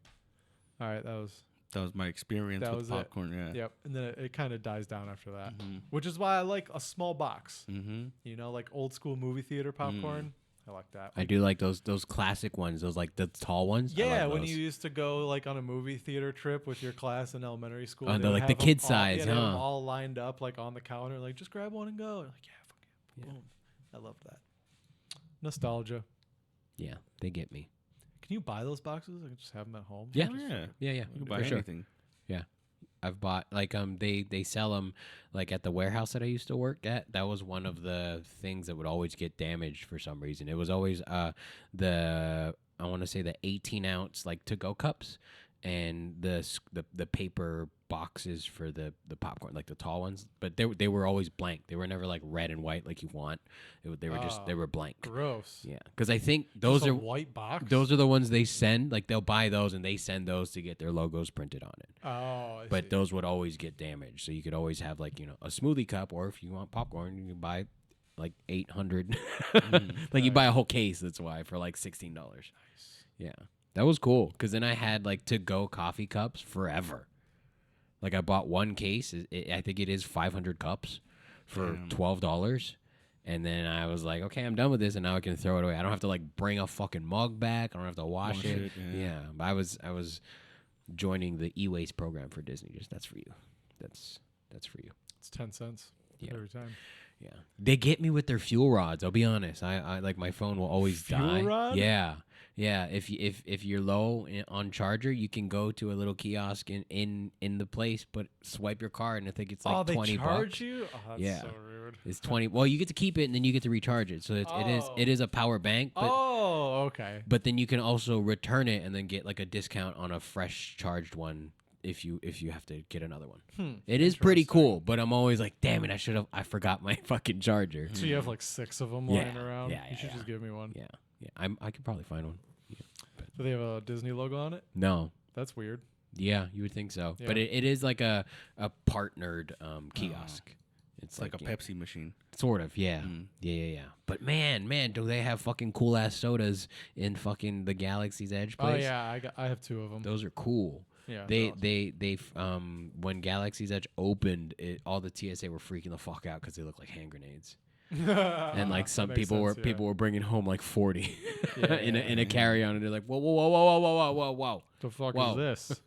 all right, that was my experience that with was popcorn. Yeah. Yep. And then it kind of dies down after that, which is why I like a small box. Mm-hmm. Like old school movie theater popcorn. I like that. I do like those classic ones, those like the tall ones. I Yeah, like when those. you used to go like on a movie theater trip with your class in elementary school. Oh, they they're would like the have 'em kid all- size, yeah, they have 'em huh? all lined up like on the counter, like just grab one and go. And like, yeah, fuck yeah, boom. I love that. Nostalgia. Yeah, they get me. Can you buy those boxes? I can just have them at home. Yeah. Oh, yeah. Yeah, You can buy for sure. anything. Yeah. I've bought like they sell them like at the warehouse that I used to work at. That was one of the things that would always get damaged for some reason. It was always the I want to say the 18-ounce like to-go cups and the paper boxes for the popcorn, like the tall ones, but they were always blank. They were never like red and white like you want. They were they were blank. Gross. Yeah, because I think those Just a are white box. those are the ones they send. Like they'll buy those and they send those to get their logos printed on it. Oh, I But see. those would always get damaged. So you could always have like a smoothie cup, or if you want popcorn, you can buy like 800. Like you buy a whole case. That's why for like $16. Nice. Yeah. That was cool because then I had like to-go coffee cups forever. Like I bought one case. I think it is 500 cups for $12. And then I was like, okay, I'm done with this, and now I can throw it away. I don't have to like bring a fucking mug back. I don't have to wash it. Yeah. But I was joining the e-waste program for Disney. Just that's for you. That's for you. It's 10 cents every time. Yeah. They get me with their fuel rods. I'll be honest. I like my phone will always die. Fuel rod? Yeah. Yeah, if you're low on charger, you can go to a little kiosk in the place, but swipe your card, and I think it's like they $20. charge you? Oh, that's Yeah. so rude. It's 20. Well, you get to keep it, and then you get to recharge it. So it is a power bank. But, okay. But then you can also return it and then get like a discount on a fresh charged one if you have to get another one. It is pretty cool, but I'm always like, damn it, I forgot my fucking charger. So you have like 6 of them lying around? Yeah, You should just give me one. Yeah. Yeah, I could probably find one. Do they have a Disney logo on it? No. That's weird. Yeah, you would think so. Yeah. But it is like a partnered kiosk. It's like a Pepsi machine. Sort of, yeah. Yeah. But man, do they have fucking cool ass sodas in fucking the Galaxy's Edge place? Oh yeah, I have 2 of them. Those are cool. Yeah. They when Galaxy's Edge opened, all the TSA were freaking the fuck out because they look like hand grenades. And like some people were bringing home like 40 in a carry on, and they're like, whoa. The fuck is this?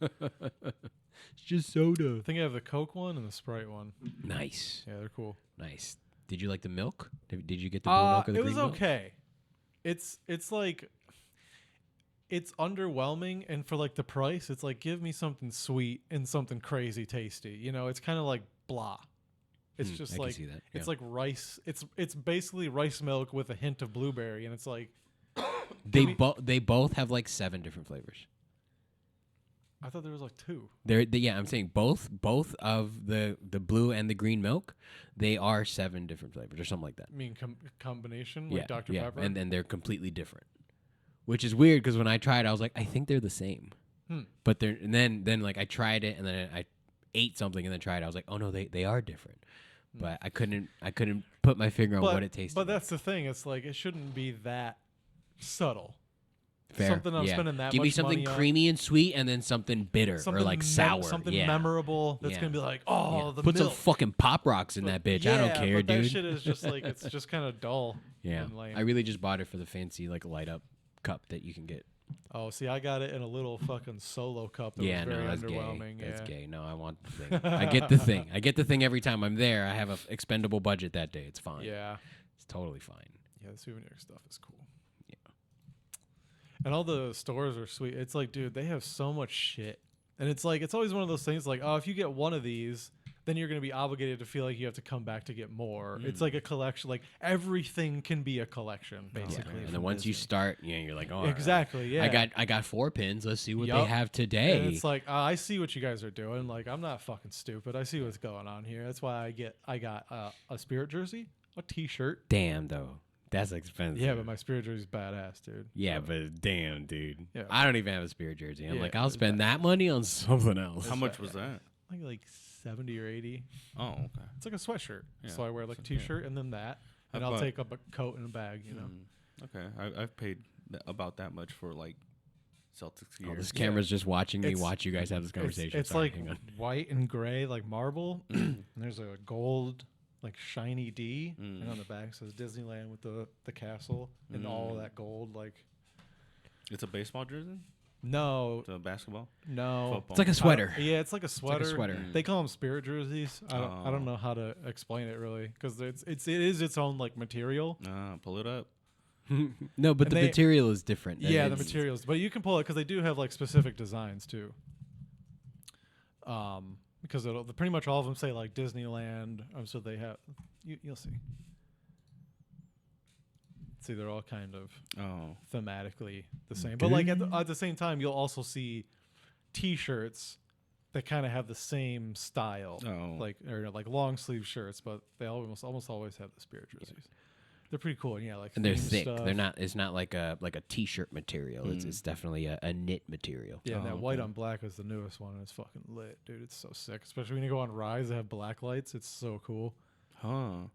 It's just soda. I think I have the Coke one and the Sprite one. Nice. Yeah, they're cool. Nice. Did you like the milk? Did you get the blue milk or the it green was milk? okay. It's like it's underwhelming, and for like the price, it's like give me something sweet and something crazy tasty. It's kind of like blah. It's just I can like see that, it's like rice. It's basically rice milk with a hint of blueberry, and it's like they both have like 7 different flavors. I thought there was like 2. Yeah, I'm saying both of the blue and the green milk, they are 7 different flavors or something like that. I mean combination like Dr. Pepper. And then they're completely different, which is weird because when I tried, I was like, I think they're the same. But then like I tried it, and then I ate something and then tried it. I was like, oh no, they are different. But I couldn't put my finger on what it tasted. But that's the thing. It's like it shouldn't be that subtle. Fair. Something I'm spending that much money on. Give me something creamy and sweet, and then something bitter or like sour. Something memorable that's gonna be like, the put some milk. fucking Pop Rocks in that bitch. I don't care, but dude. That shit is just like it's just kind of dull. Yeah, and lame. I really just bought it for the fancy like light up cup that you can get. Oh, see, I got it in a little fucking solo cup. That was very that's underwhelming. gay. Yeah. That's gay. No, I want the thing. I get the thing. I get the thing every time I'm there. I have a expendable budget that day. It's fine. Yeah. It's totally fine. Yeah, the souvenir stuff is cool. Yeah. And all the stores are sweet. It's like, dude, they have so much shit. And it's like, it's always one of those things like, oh, if you get one of these, then you're going to be obligated to feel like you have to come back to get more. It's like a collection. Like everything can be a collection, basically. And then once you start, you're like, oh, exactly. Yeah. I got 4 pins. Let's see what they have today. And it's like, I see what you guys are doing. Like, I'm not fucking stupid. I see what's going on here. That's why I got a Spirit jersey, a T-shirt. Damn, though. That's expensive. Yeah, but my Spirit jersey's badass, dude. Yeah, but damn, dude. Yeah. I don't even have a Spirit jersey. I'm Yeah, like, I'll spend that money on something else. How much was that? Like 70 or 80. Oh, okay. It's like a sweatshirt. Yeah. So I wear like a T-shirt and then that, and I'll take up a coat and a bag. Okay, I've paid about that much for like Celtics gear. Oh, this camera's just watching me watch you guys have this conversation. It's Sorry, like hang on. white and gray, like marble. And there's a gold, like shiny D, and on the back says Disneyland with the castle and all that gold. Like, it's a baseball jersey. No, It's a basketball. no, Football. It's like a sweater. Yeah, it's like a sweater. sweater. They call them Spirit jerseys. I don't know how to explain it really, because it is its own like material. Pull it up. No, but And the material is different. Yeah, the materials, but you can pull it because they do have like specific designs too. because pretty much all of them say like Disneyland. So they have you'll see. See, they're all kind of thematically the same, but like at the same time, you'll also see T-shirts that kind of have the same style, like long sleeve shirts, but they almost always have the Spirit jerseys. Yeah. They're pretty cool, and and they're thick. Stuff. They're not. It's not like a T-shirt material. It's definitely a knit material. Yeah, that white on black is the newest one, and it's fucking lit, dude. It's so sick, especially when you go on rides that have black lights. It's so cool. Huh.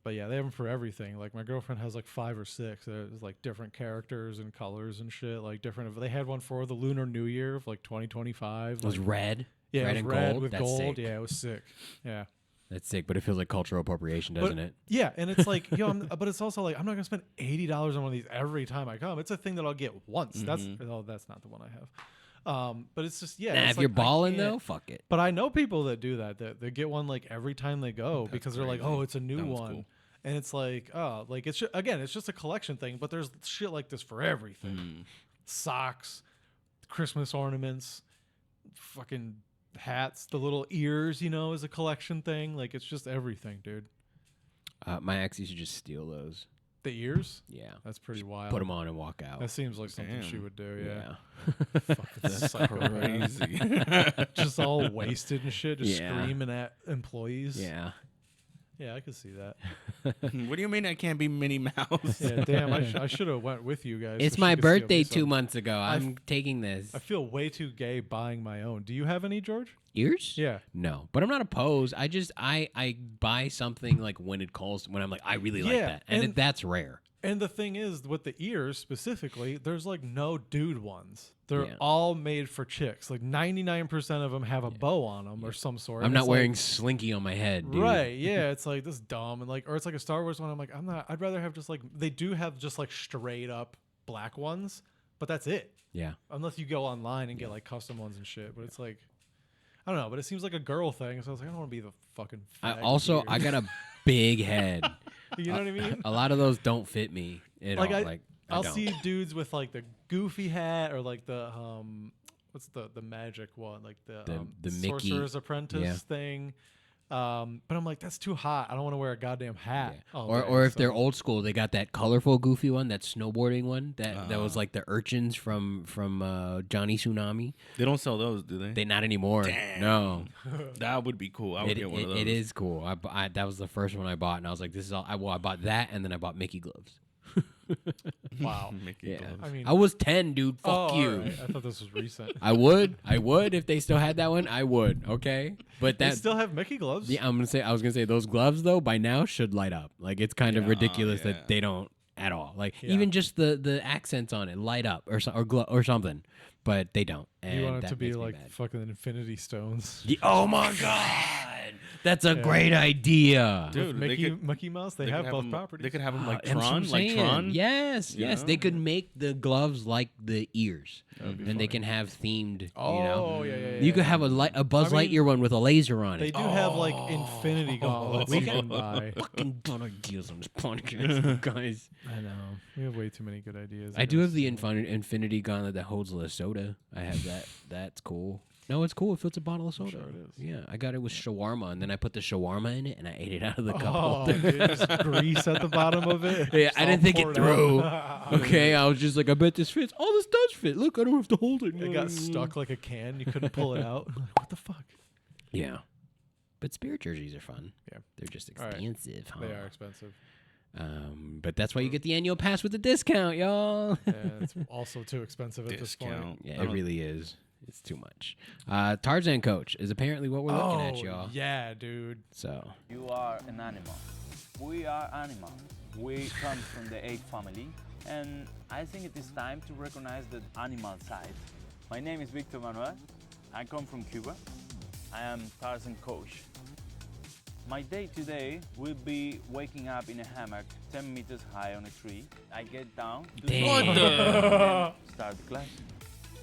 But yeah, they have them for everything. Like my girlfriend has like 5 or 6. There's like different characters and colors and shit. Like different. They had one for the Lunar New Year of like 2025. It was red. Yeah, red it was and red gold. with That's gold. sick. Yeah, it was sick. Yeah. That's sick, but it feels like cultural appropriation, doesn't it? Yeah, and it's like, but it's also like I'm not gonna spend $80 on one of these every time I come. It's a thing that I'll get once. That's not the one I have. But it's just if you're balling though, fuck it. But I know people that do that. That they get one like every time they go because they're like, oh, it's a new one. Cool. And it's like, it's it's just a collection thing, but there's shit like this for everything. Socks, Christmas ornaments, fucking hats, the little ears, is a collection thing. Like, it's just everything, dude. My ex used to just steal those. The ears? Yeah. That's pretty wild. Put them on and walk out. That seems like something she would do, yeah. That's crazy. Just all wasted and shit, just screaming at employees. Yeah. Yeah, I could see that. What do you mean I can't be Minnie Mouse? Yeah, damn, I should have went with you guys. It's so my birthday 2 months ago. I'm taking this. I feel way too gay buying my own. Do you have any, George? Ears? Yeah. No, but I'm not opposed. I buy something like when it calls, when I'm like, I really like that. And that's rare. And the thing is, with the ears specifically, there's like no dude ones. They're all made for chicks. Like 99% of them have a bow on them or some sort. I'm not wearing Slinky on my head, dude. Right? Yeah, it's like this dumb and or it's like a Star Wars one. I'm like, I'm not. I'd rather have just like they do have just like straight up black ones, but that's it. Yeah. Unless you go online and get like custom ones and shit, but it's like I don't know. But it seems like a girl thing, so I was like, I don't want to be the fucking. I got a big head. You know what I mean? A lot of those don't fit me at all. I'll see dudes with like the goofy hat or like the what's the magic one, like the Mickey Sorcerer's Apprentice thing. But I'm like, that's too hot. I don't want to wear a goddamn hat. Yeah. Or if they're old school, they got that colorful goofy one, that snowboarding one that was like the urchins from Johnny Tsunami. They don't sell those, do they? They not anymore. Damn. No. That would be cool. I would get one of those. It is cool. That was the first one I bought, and I was like, this is all. I bought that, and then I bought Mickey gloves. Wow. Mickey gloves. I mean, I was 10, dude. Fuck you. Right. I thought this was recent. I would if they still had that one. I would. Okay, but they still have Mickey gloves. Yeah, I was gonna say those gloves though by now should light up. Like it's kind of ridiculous that they don't at all. Like even just the accents on it light up or something, but they don't. And you want it to be like fucking Infinity Stones. Oh my god. That's a great idea. Dude, Mickey Mouse, they have both properties. They could have them like Tron. Yes. They could make the gloves like the ears. And they can have themed, You could have a Buzz Lightyear one with a laser on it. They do have like Infinity Gauntlets you can buy. Fucking ideas on this podcast, guys. I know. We have way too many good ideas. I do have the Infinity Gauntlet that holds a soda. I have that. That's cool. No, it's cool. It fits a bottle of soda. Sure it is. Yeah, I got it with shawarma, and then I put the shawarma in it, and I ate it out of the cup. Oh, dude, just grease at the bottom of it. Yeah, I didn't think it through. Okay, I was just like, I bet this fits. Oh, this does fit. Look, I don't have to hold it. It got stuck like a can. You couldn't pull it out. What the fuck? Yeah. But Spirit jerseys are fun. Yeah. They're just expensive, huh? They are expensive. But that's why you get the annual pass with the discount, y'all. Yeah, it's also too expensive at this point. Yeah, it really is. It's too much. Tarzan Coach is apparently what we're looking at, y'all. Yeah, dude. So you are an animal. We are animals. We come from the ape family, and I think it is time to recognize the animal side. My name is Victor Manuel. I come from Cuba. I am Tarzan Coach. My day today will be waking up in a hammock 10 meters high on a tree. I get down to start the class.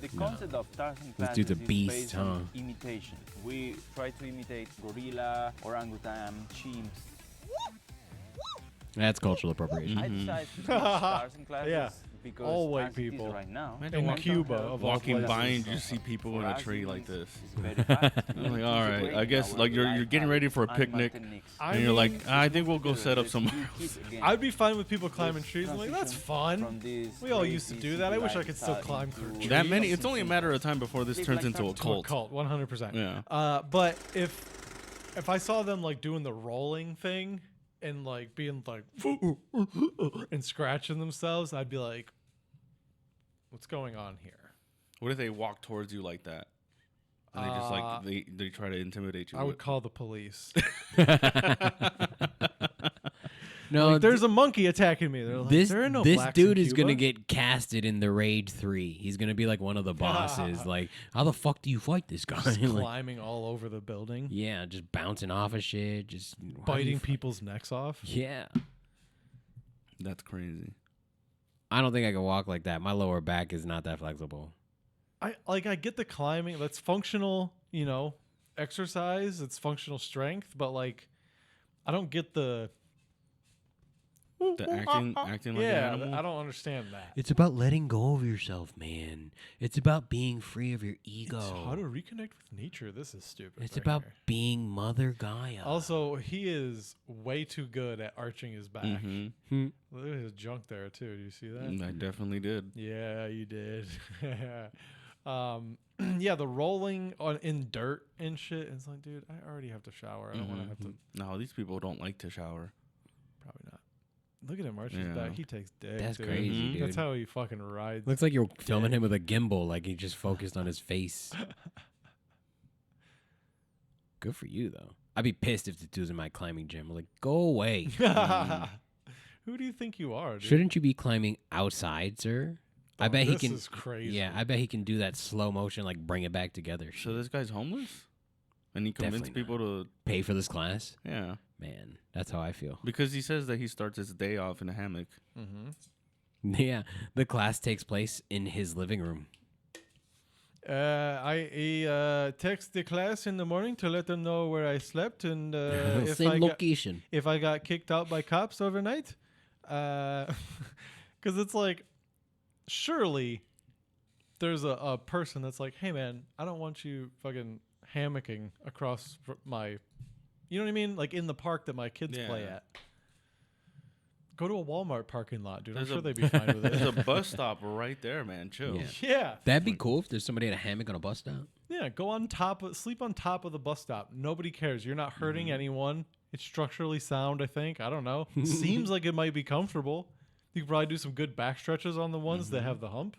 The concept of Tarzan classes dude's a is beast, based on imitation. We try to imitate gorilla, orangutan, chimps. That's cultural appropriation. I decided to teach Tarzan classes because All white as it is people. right now, Imagine In Cuba, of all walking by places. and you see people in for a us tree humans like this. is very hard. I'm like, We all right, integrate I guess our like you're life getting ready for a animal picnic, techniques. and you're like, mean, I think we'll go set up Let's somewhere. do it again. I'd be fine with people climbing Let's trees. I'm like, that's transition fun. from this We all crazy used to do that. I wish I could still lifestyle climb through into trees. That many? something It's only a matter of time before this Live turns like into a that. To a cult. cult, 100%. Yeah. But if I saw them like doing the rolling thing and like being like and scratching themselves, I'd be like, what's going on here? What if they walk towards you like that? And they just like they try to intimidate you. I would with- call the police. No, Like, there's a monkey attacking me. They're like, this there are no this blacks dude in is gonna Cuba." get casted in the Raid 3. He's gonna be like one of the bosses. Like, how the fuck do you fight this guy? Just Like, climbing all over the building, yeah, just bouncing off of shit, just how do you biting fi- people's necks off. Yeah, That's crazy. I don't think I can walk like that. My lower back is not that flexible. I get the climbing. That's functional, exercise. It's functional strength, but like, I don't get the The acting like an animal. I don't understand that. It's about letting go of yourself, man. It's about being free of your ego. It's how to reconnect with nature. This is stupid. It's right about here. being Mother Gaia. Also, he is way too good at arching his back. Mm-hmm. Look at his junk there too. Do you see that? I definitely did. Yeah, you did. Yeah, the rolling in dirt and shit. It's like, dude, I already have to shower. I don't want to have to. No, these people don't like to shower. Probably not. Look at him arching his Yeah. back. He takes dick. That's dude. crazy, dude. That's how he fucking rides. Looks like you're filming him with a gimbal, like he just focused on his face. Good for you, though. I'd be pissed if the dude's in my climbing gym. I'm like, go away. Who do you think you are, dude? Shouldn't you be climbing outside, sir? I bet he this can. is crazy. Yeah, I bet he can do that slow motion, like bring it back together. So this guy's homeless, and he convinced Definitely people to Pay for this class, yeah, man. That's how I feel. because he says that he starts his day off in a hammock. Mm-hmm. Yeah, the class takes place in his living room. I text the class in the morning to let them know where I slept and Same location. if I got kicked out by cops overnight. Because it's like, surely there's a person that's like, hey, man, I don't want you fucking hammocking across my, you know what I mean? Like in the park that my kids play Yeah. at. Go to a Walmart parking lot, dude. There's I'm sure a- they'd be fine with There's it. a bus stop right there, man. Chill. Yeah. Yeah. That'd be cool if there's somebody in a hammock on a bus stop. Yeah, go on top of, sleep on top of the bus stop. Nobody cares. You're not hurting anyone. It's structurally sound, I think. I don't know. Seems like it might be comfortable. You could probably do some good back stretches on the ones that have the hump.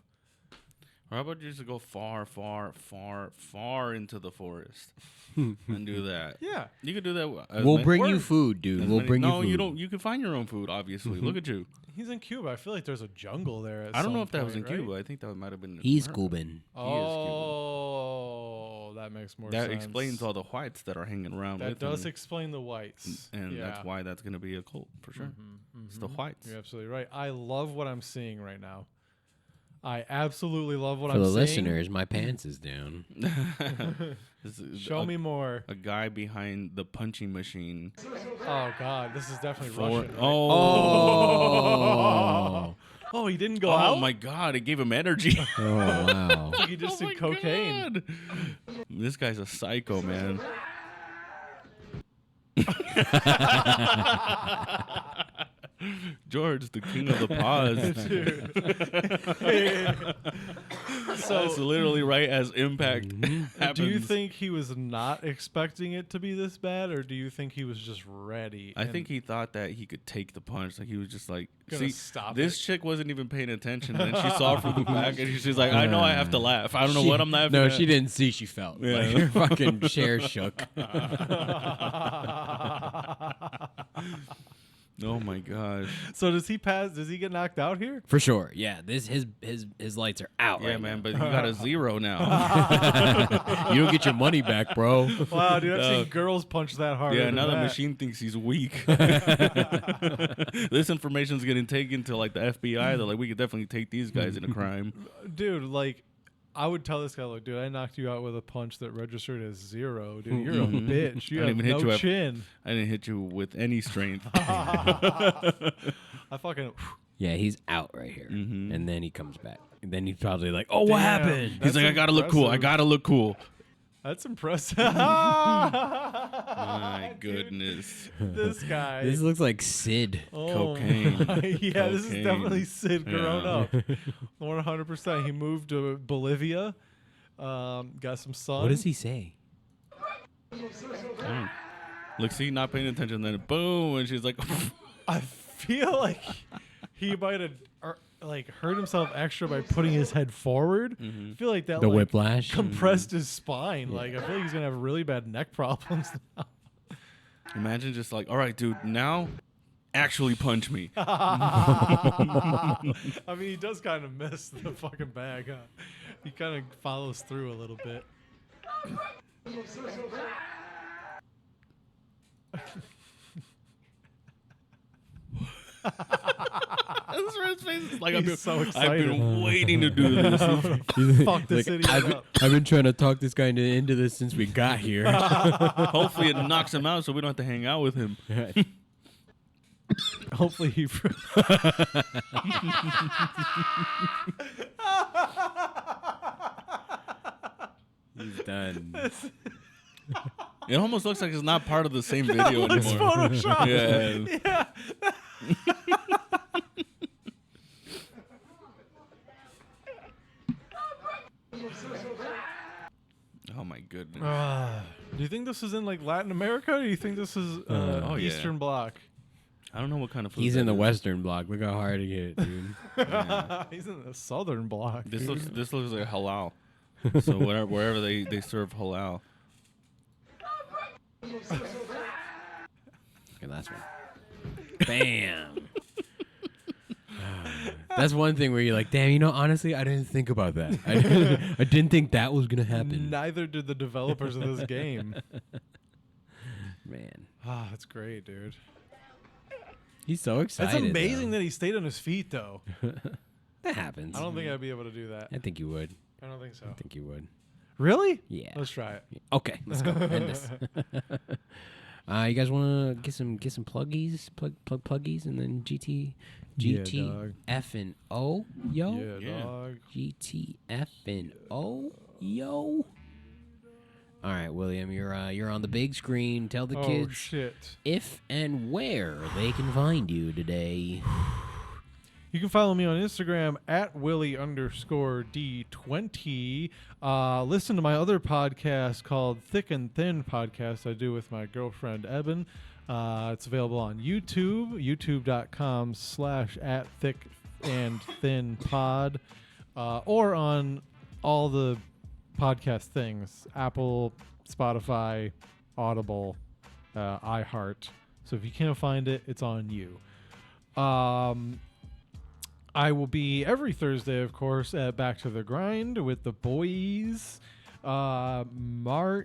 Or how about you just go far, far, far, far into the forest and do that? Yeah. You could do that. as We'll many- bring you as food, dude. We'll many- bring you No, food. you don't. You can find your own food. Obviously, look at you. He's in Cuba. I feel like there's a jungle there. At I don't know some if that was in point, right? Cuba. I think that might have been. He's Cuban. Cuban. Oh, that makes more sense. That explains all the whites that are hanging around. That with does him. explain the whites. And yeah. that's why that's going to be a cult for sure. It's the whites. You're absolutely right. I love what I'm seeing right now. I absolutely love what For I'm the seeing. listeners, my pants is down. This is Show me more. a guy behind the punching machine. Oh God, this is definitely For, Russian. Right? Oh. Oh, he didn't go oh out. my God! It gave him energy. Oh, wow. Like he just did cocaine. God. This guy's a psycho, man. George, the king of the pause. So it's literally right as impact happens. Do you think he was not expecting it to be this bad, or do you think he was just ready? I and think he thought that he could take the punch. Like he was just like, Gonna see, stop this it." chick wasn't even paying attention. And then she saw from the back, and she's like, I know I have to laugh. I don't know what I'm laughing No, at. she didn't see. She felt. Yeah. Like her fucking chair shook. Oh my gosh. So does he pass? Does he get knocked out here? For sure. Yeah. This his lights are out Yeah, right man, now. but you got a zero now. You don't get your money back, bro. Wow, dude, I've seen girls punch that hard. Yeah, now the machine thinks he's weak. This information's getting taken to like the FBI. They're like, we could definitely take these guys into crime. Dude, like, I would tell this guy, look, dude, I knocked you out with a punch that registered as 0. Dude, you're a bitch. You I have didn't even hit no you chin. I didn't hit you with any strength. I fucking... Yeah, he's out right here. Mhm. And then he comes back. And then he's probably like, oh, what happened? He's That's like, I gotta look cool. I impressive. gotta look cool. That's impressive. My goodness. This guy. This looks like Sid. Cocaine. Yeah, this is Cocaine. definitely Sid grown Yeah. up. 100%. He moved to Bolivia. Got some sun. What does he say? Look, see, not paying attention. Then boom, and she's like, I feel like he might have hurt himself extra by putting his head forward. I feel like that The whiplash? compressed his spine. Like I feel like he's gonna have really bad neck problems now. imagine just like, all right, dude, now actually punch me. I mean, he does kind of miss the fucking bag. Huh? He kind of follows through a little bit. His face is like, He's so I've excited. been waiting to do this. Fuck this idiot up. I've been trying to talk this guy into this since we got here. Hopefully it knocks him out so we don't have to hang out with him. Hopefully he. He's done. It almost looks like it's not part of the same video Looks anymore. photoshopped. Yeah. Oh my goodness. Do you think this is in like Latin America? Or do you think this is Oh, yeah. Eastern Bloc? I don't know what kind of food He's that in the is. Western Bloc. Look how hard he hit, dude. He's in the Southern Bloc. This dude. looks like halal. So wherever they serve halal. Okay, last one. Bam. That's one thing where you're like, damn, honestly, I didn't think about that. I didn't think that was going to happen. Neither did the developers of this game. Man. Ah, that's great, dude. He's so excited. It's amazing that he stayed on his feet, though. that happens. I don't think I'd be able to do that. I think you would. I don't think so. I think you would. Really? Yeah. Let's try it. Okay, let's go. End this. You guys want to get some pluggies, pluggies, and then GT dog. F and O, yo. Yeah, dog. GTF and O, yo. All right, William, you're on the big screen. Tell the Oh, kids shit. if and where they can find you today. You can follow me on Instagram at Willie_D20. Listen to my other podcast called Thick and Thin Podcast I do with my girlfriend, Eben. It's available on YouTube, youtube.com/@thickandthinpod, or on all the podcast things, Apple, Spotify, Audible, iHeart. So if you can't find it, it's on you. I will be every Thursday, of course, at Back to the Grind with the boys. February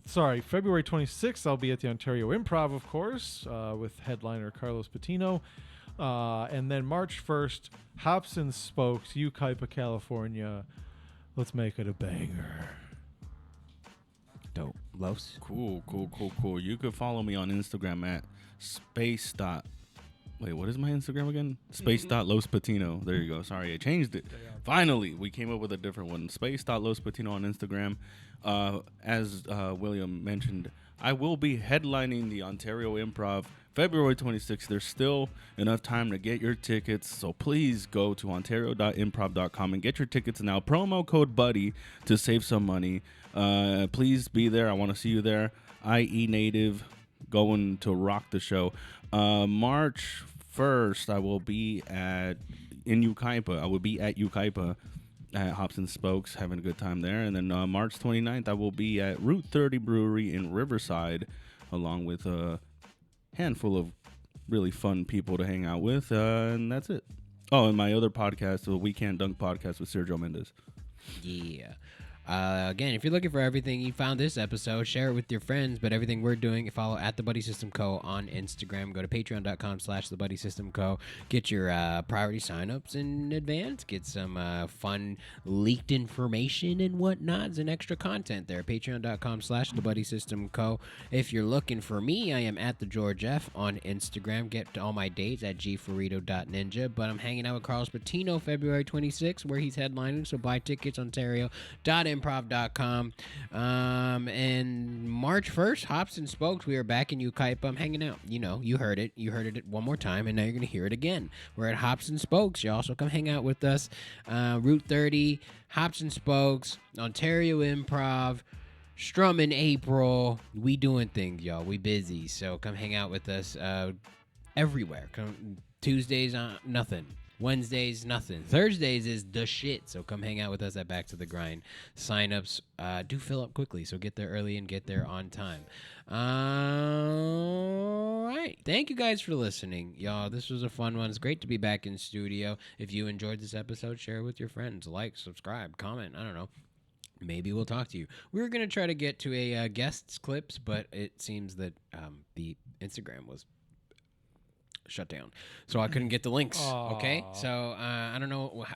26th, I'll be at the Ontario Improv, of course, with headliner Carlos Patino. And then March 1st, Hops and Spokes, Yucaipa, California. Let's make it a banger. Dope. Los. Cool. You could follow me on Instagram at space. Wait, what is my Instagram again? Space.lospatino. There you go. Sorry, I changed it. Finally, we came up with a different one. Space.lospatino on Instagram. As William mentioned, I will be headlining the Ontario Improv February 26th. There's still enough time to get your tickets, so please go to ontario.improv.com and get your tickets now. Promo code BUDDY to save some money. Please be there. I want to see you there. IE Native going to rock the show. March 1st, I will be in Yucaipa. I will be at Yucaipa at Hops and Spokes, having a good time there. And then March 29th, I will be at Route 30 Brewery in Riverside, along with a handful of really fun people to hang out with. And that's it. Oh, and my other podcast, the We Can't Dunk podcast with Sergio Mendes. Yeah. Again, if you're looking for everything you found this episode, share it with your friends. But everything we're doing, follow at The Buddy System Co. on Instagram. Go to patreon.com/The Buddy System Co. Get your priority signups in advance. Get some fun leaked information and whatnots and extra content there. Patreon.com/The Buddy System Co. If you're looking for me, I am at The George F on Instagram. Get all my dates at gfarito.ninja. But I'm hanging out with Carlos Patino February 26th, where he's headlining. So buy tickets, Ontario.improv.com. And March 1st, Hops and Spokes, we are back in Ukaipa. I'm hanging out. You know, you heard it. You heard it one more time, and now you're going to hear it again. We're at Hops and Spokes. Y'all, so come hang out with us. Route 30, Hops and Spokes, Ontario Improv, Strum in April. We doing things, y'all. We busy, so come hang out with us everywhere. Come Tuesdays, nothing. Wednesdays, nothing. Thursdays is the shit, so come hang out with us at Back to the Grind. Signups do fill up quickly, so get there early and get there on time. All right. Thank you guys for listening. Y'all, this was a fun one. It's great to be back in studio. If you enjoyed this episode, share it with your friends. Like, subscribe, comment. I don't know. Maybe we'll talk to you. We were going to try to get to a guests clips, but it seems that the Instagram was shut down, so I couldn't get the links. Aww. Okay, so I don't know.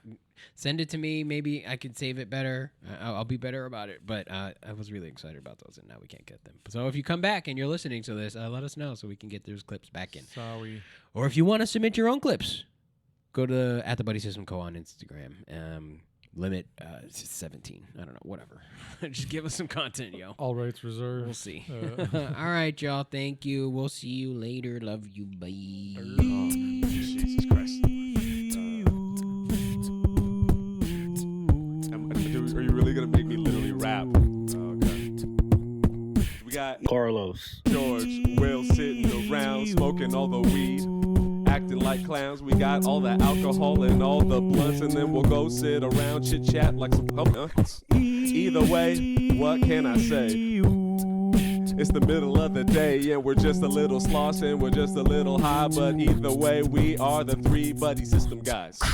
Send it to me. Maybe I could save it better. I'll be better about it. But I was really excited about those, and now we can't get them. So if you come back and you're listening to this, let us know so we can get those clips back in. Sorry. Or if you want to submit your own clips, go to at the Buddy System Co on Instagram. Limit 17. I don't know. Whatever. Just give us some content, yo. All rights reserved. We'll see. All right, y'all. Thank you. We'll see you later. Love you. Bye. Jesus Christ. Are you really going to make me literally rap? Okay. We got Carlos. George, Will sitting around smoking all the weed, acting like clowns. We got all the alcohol and all the blunts, and then we'll go sit around chit chat like some pumpkins. Either way, what can I say? It's the middle of the day and we're just a little sloss and we're just a little high, but either way, we are the 3 Buddy System guys.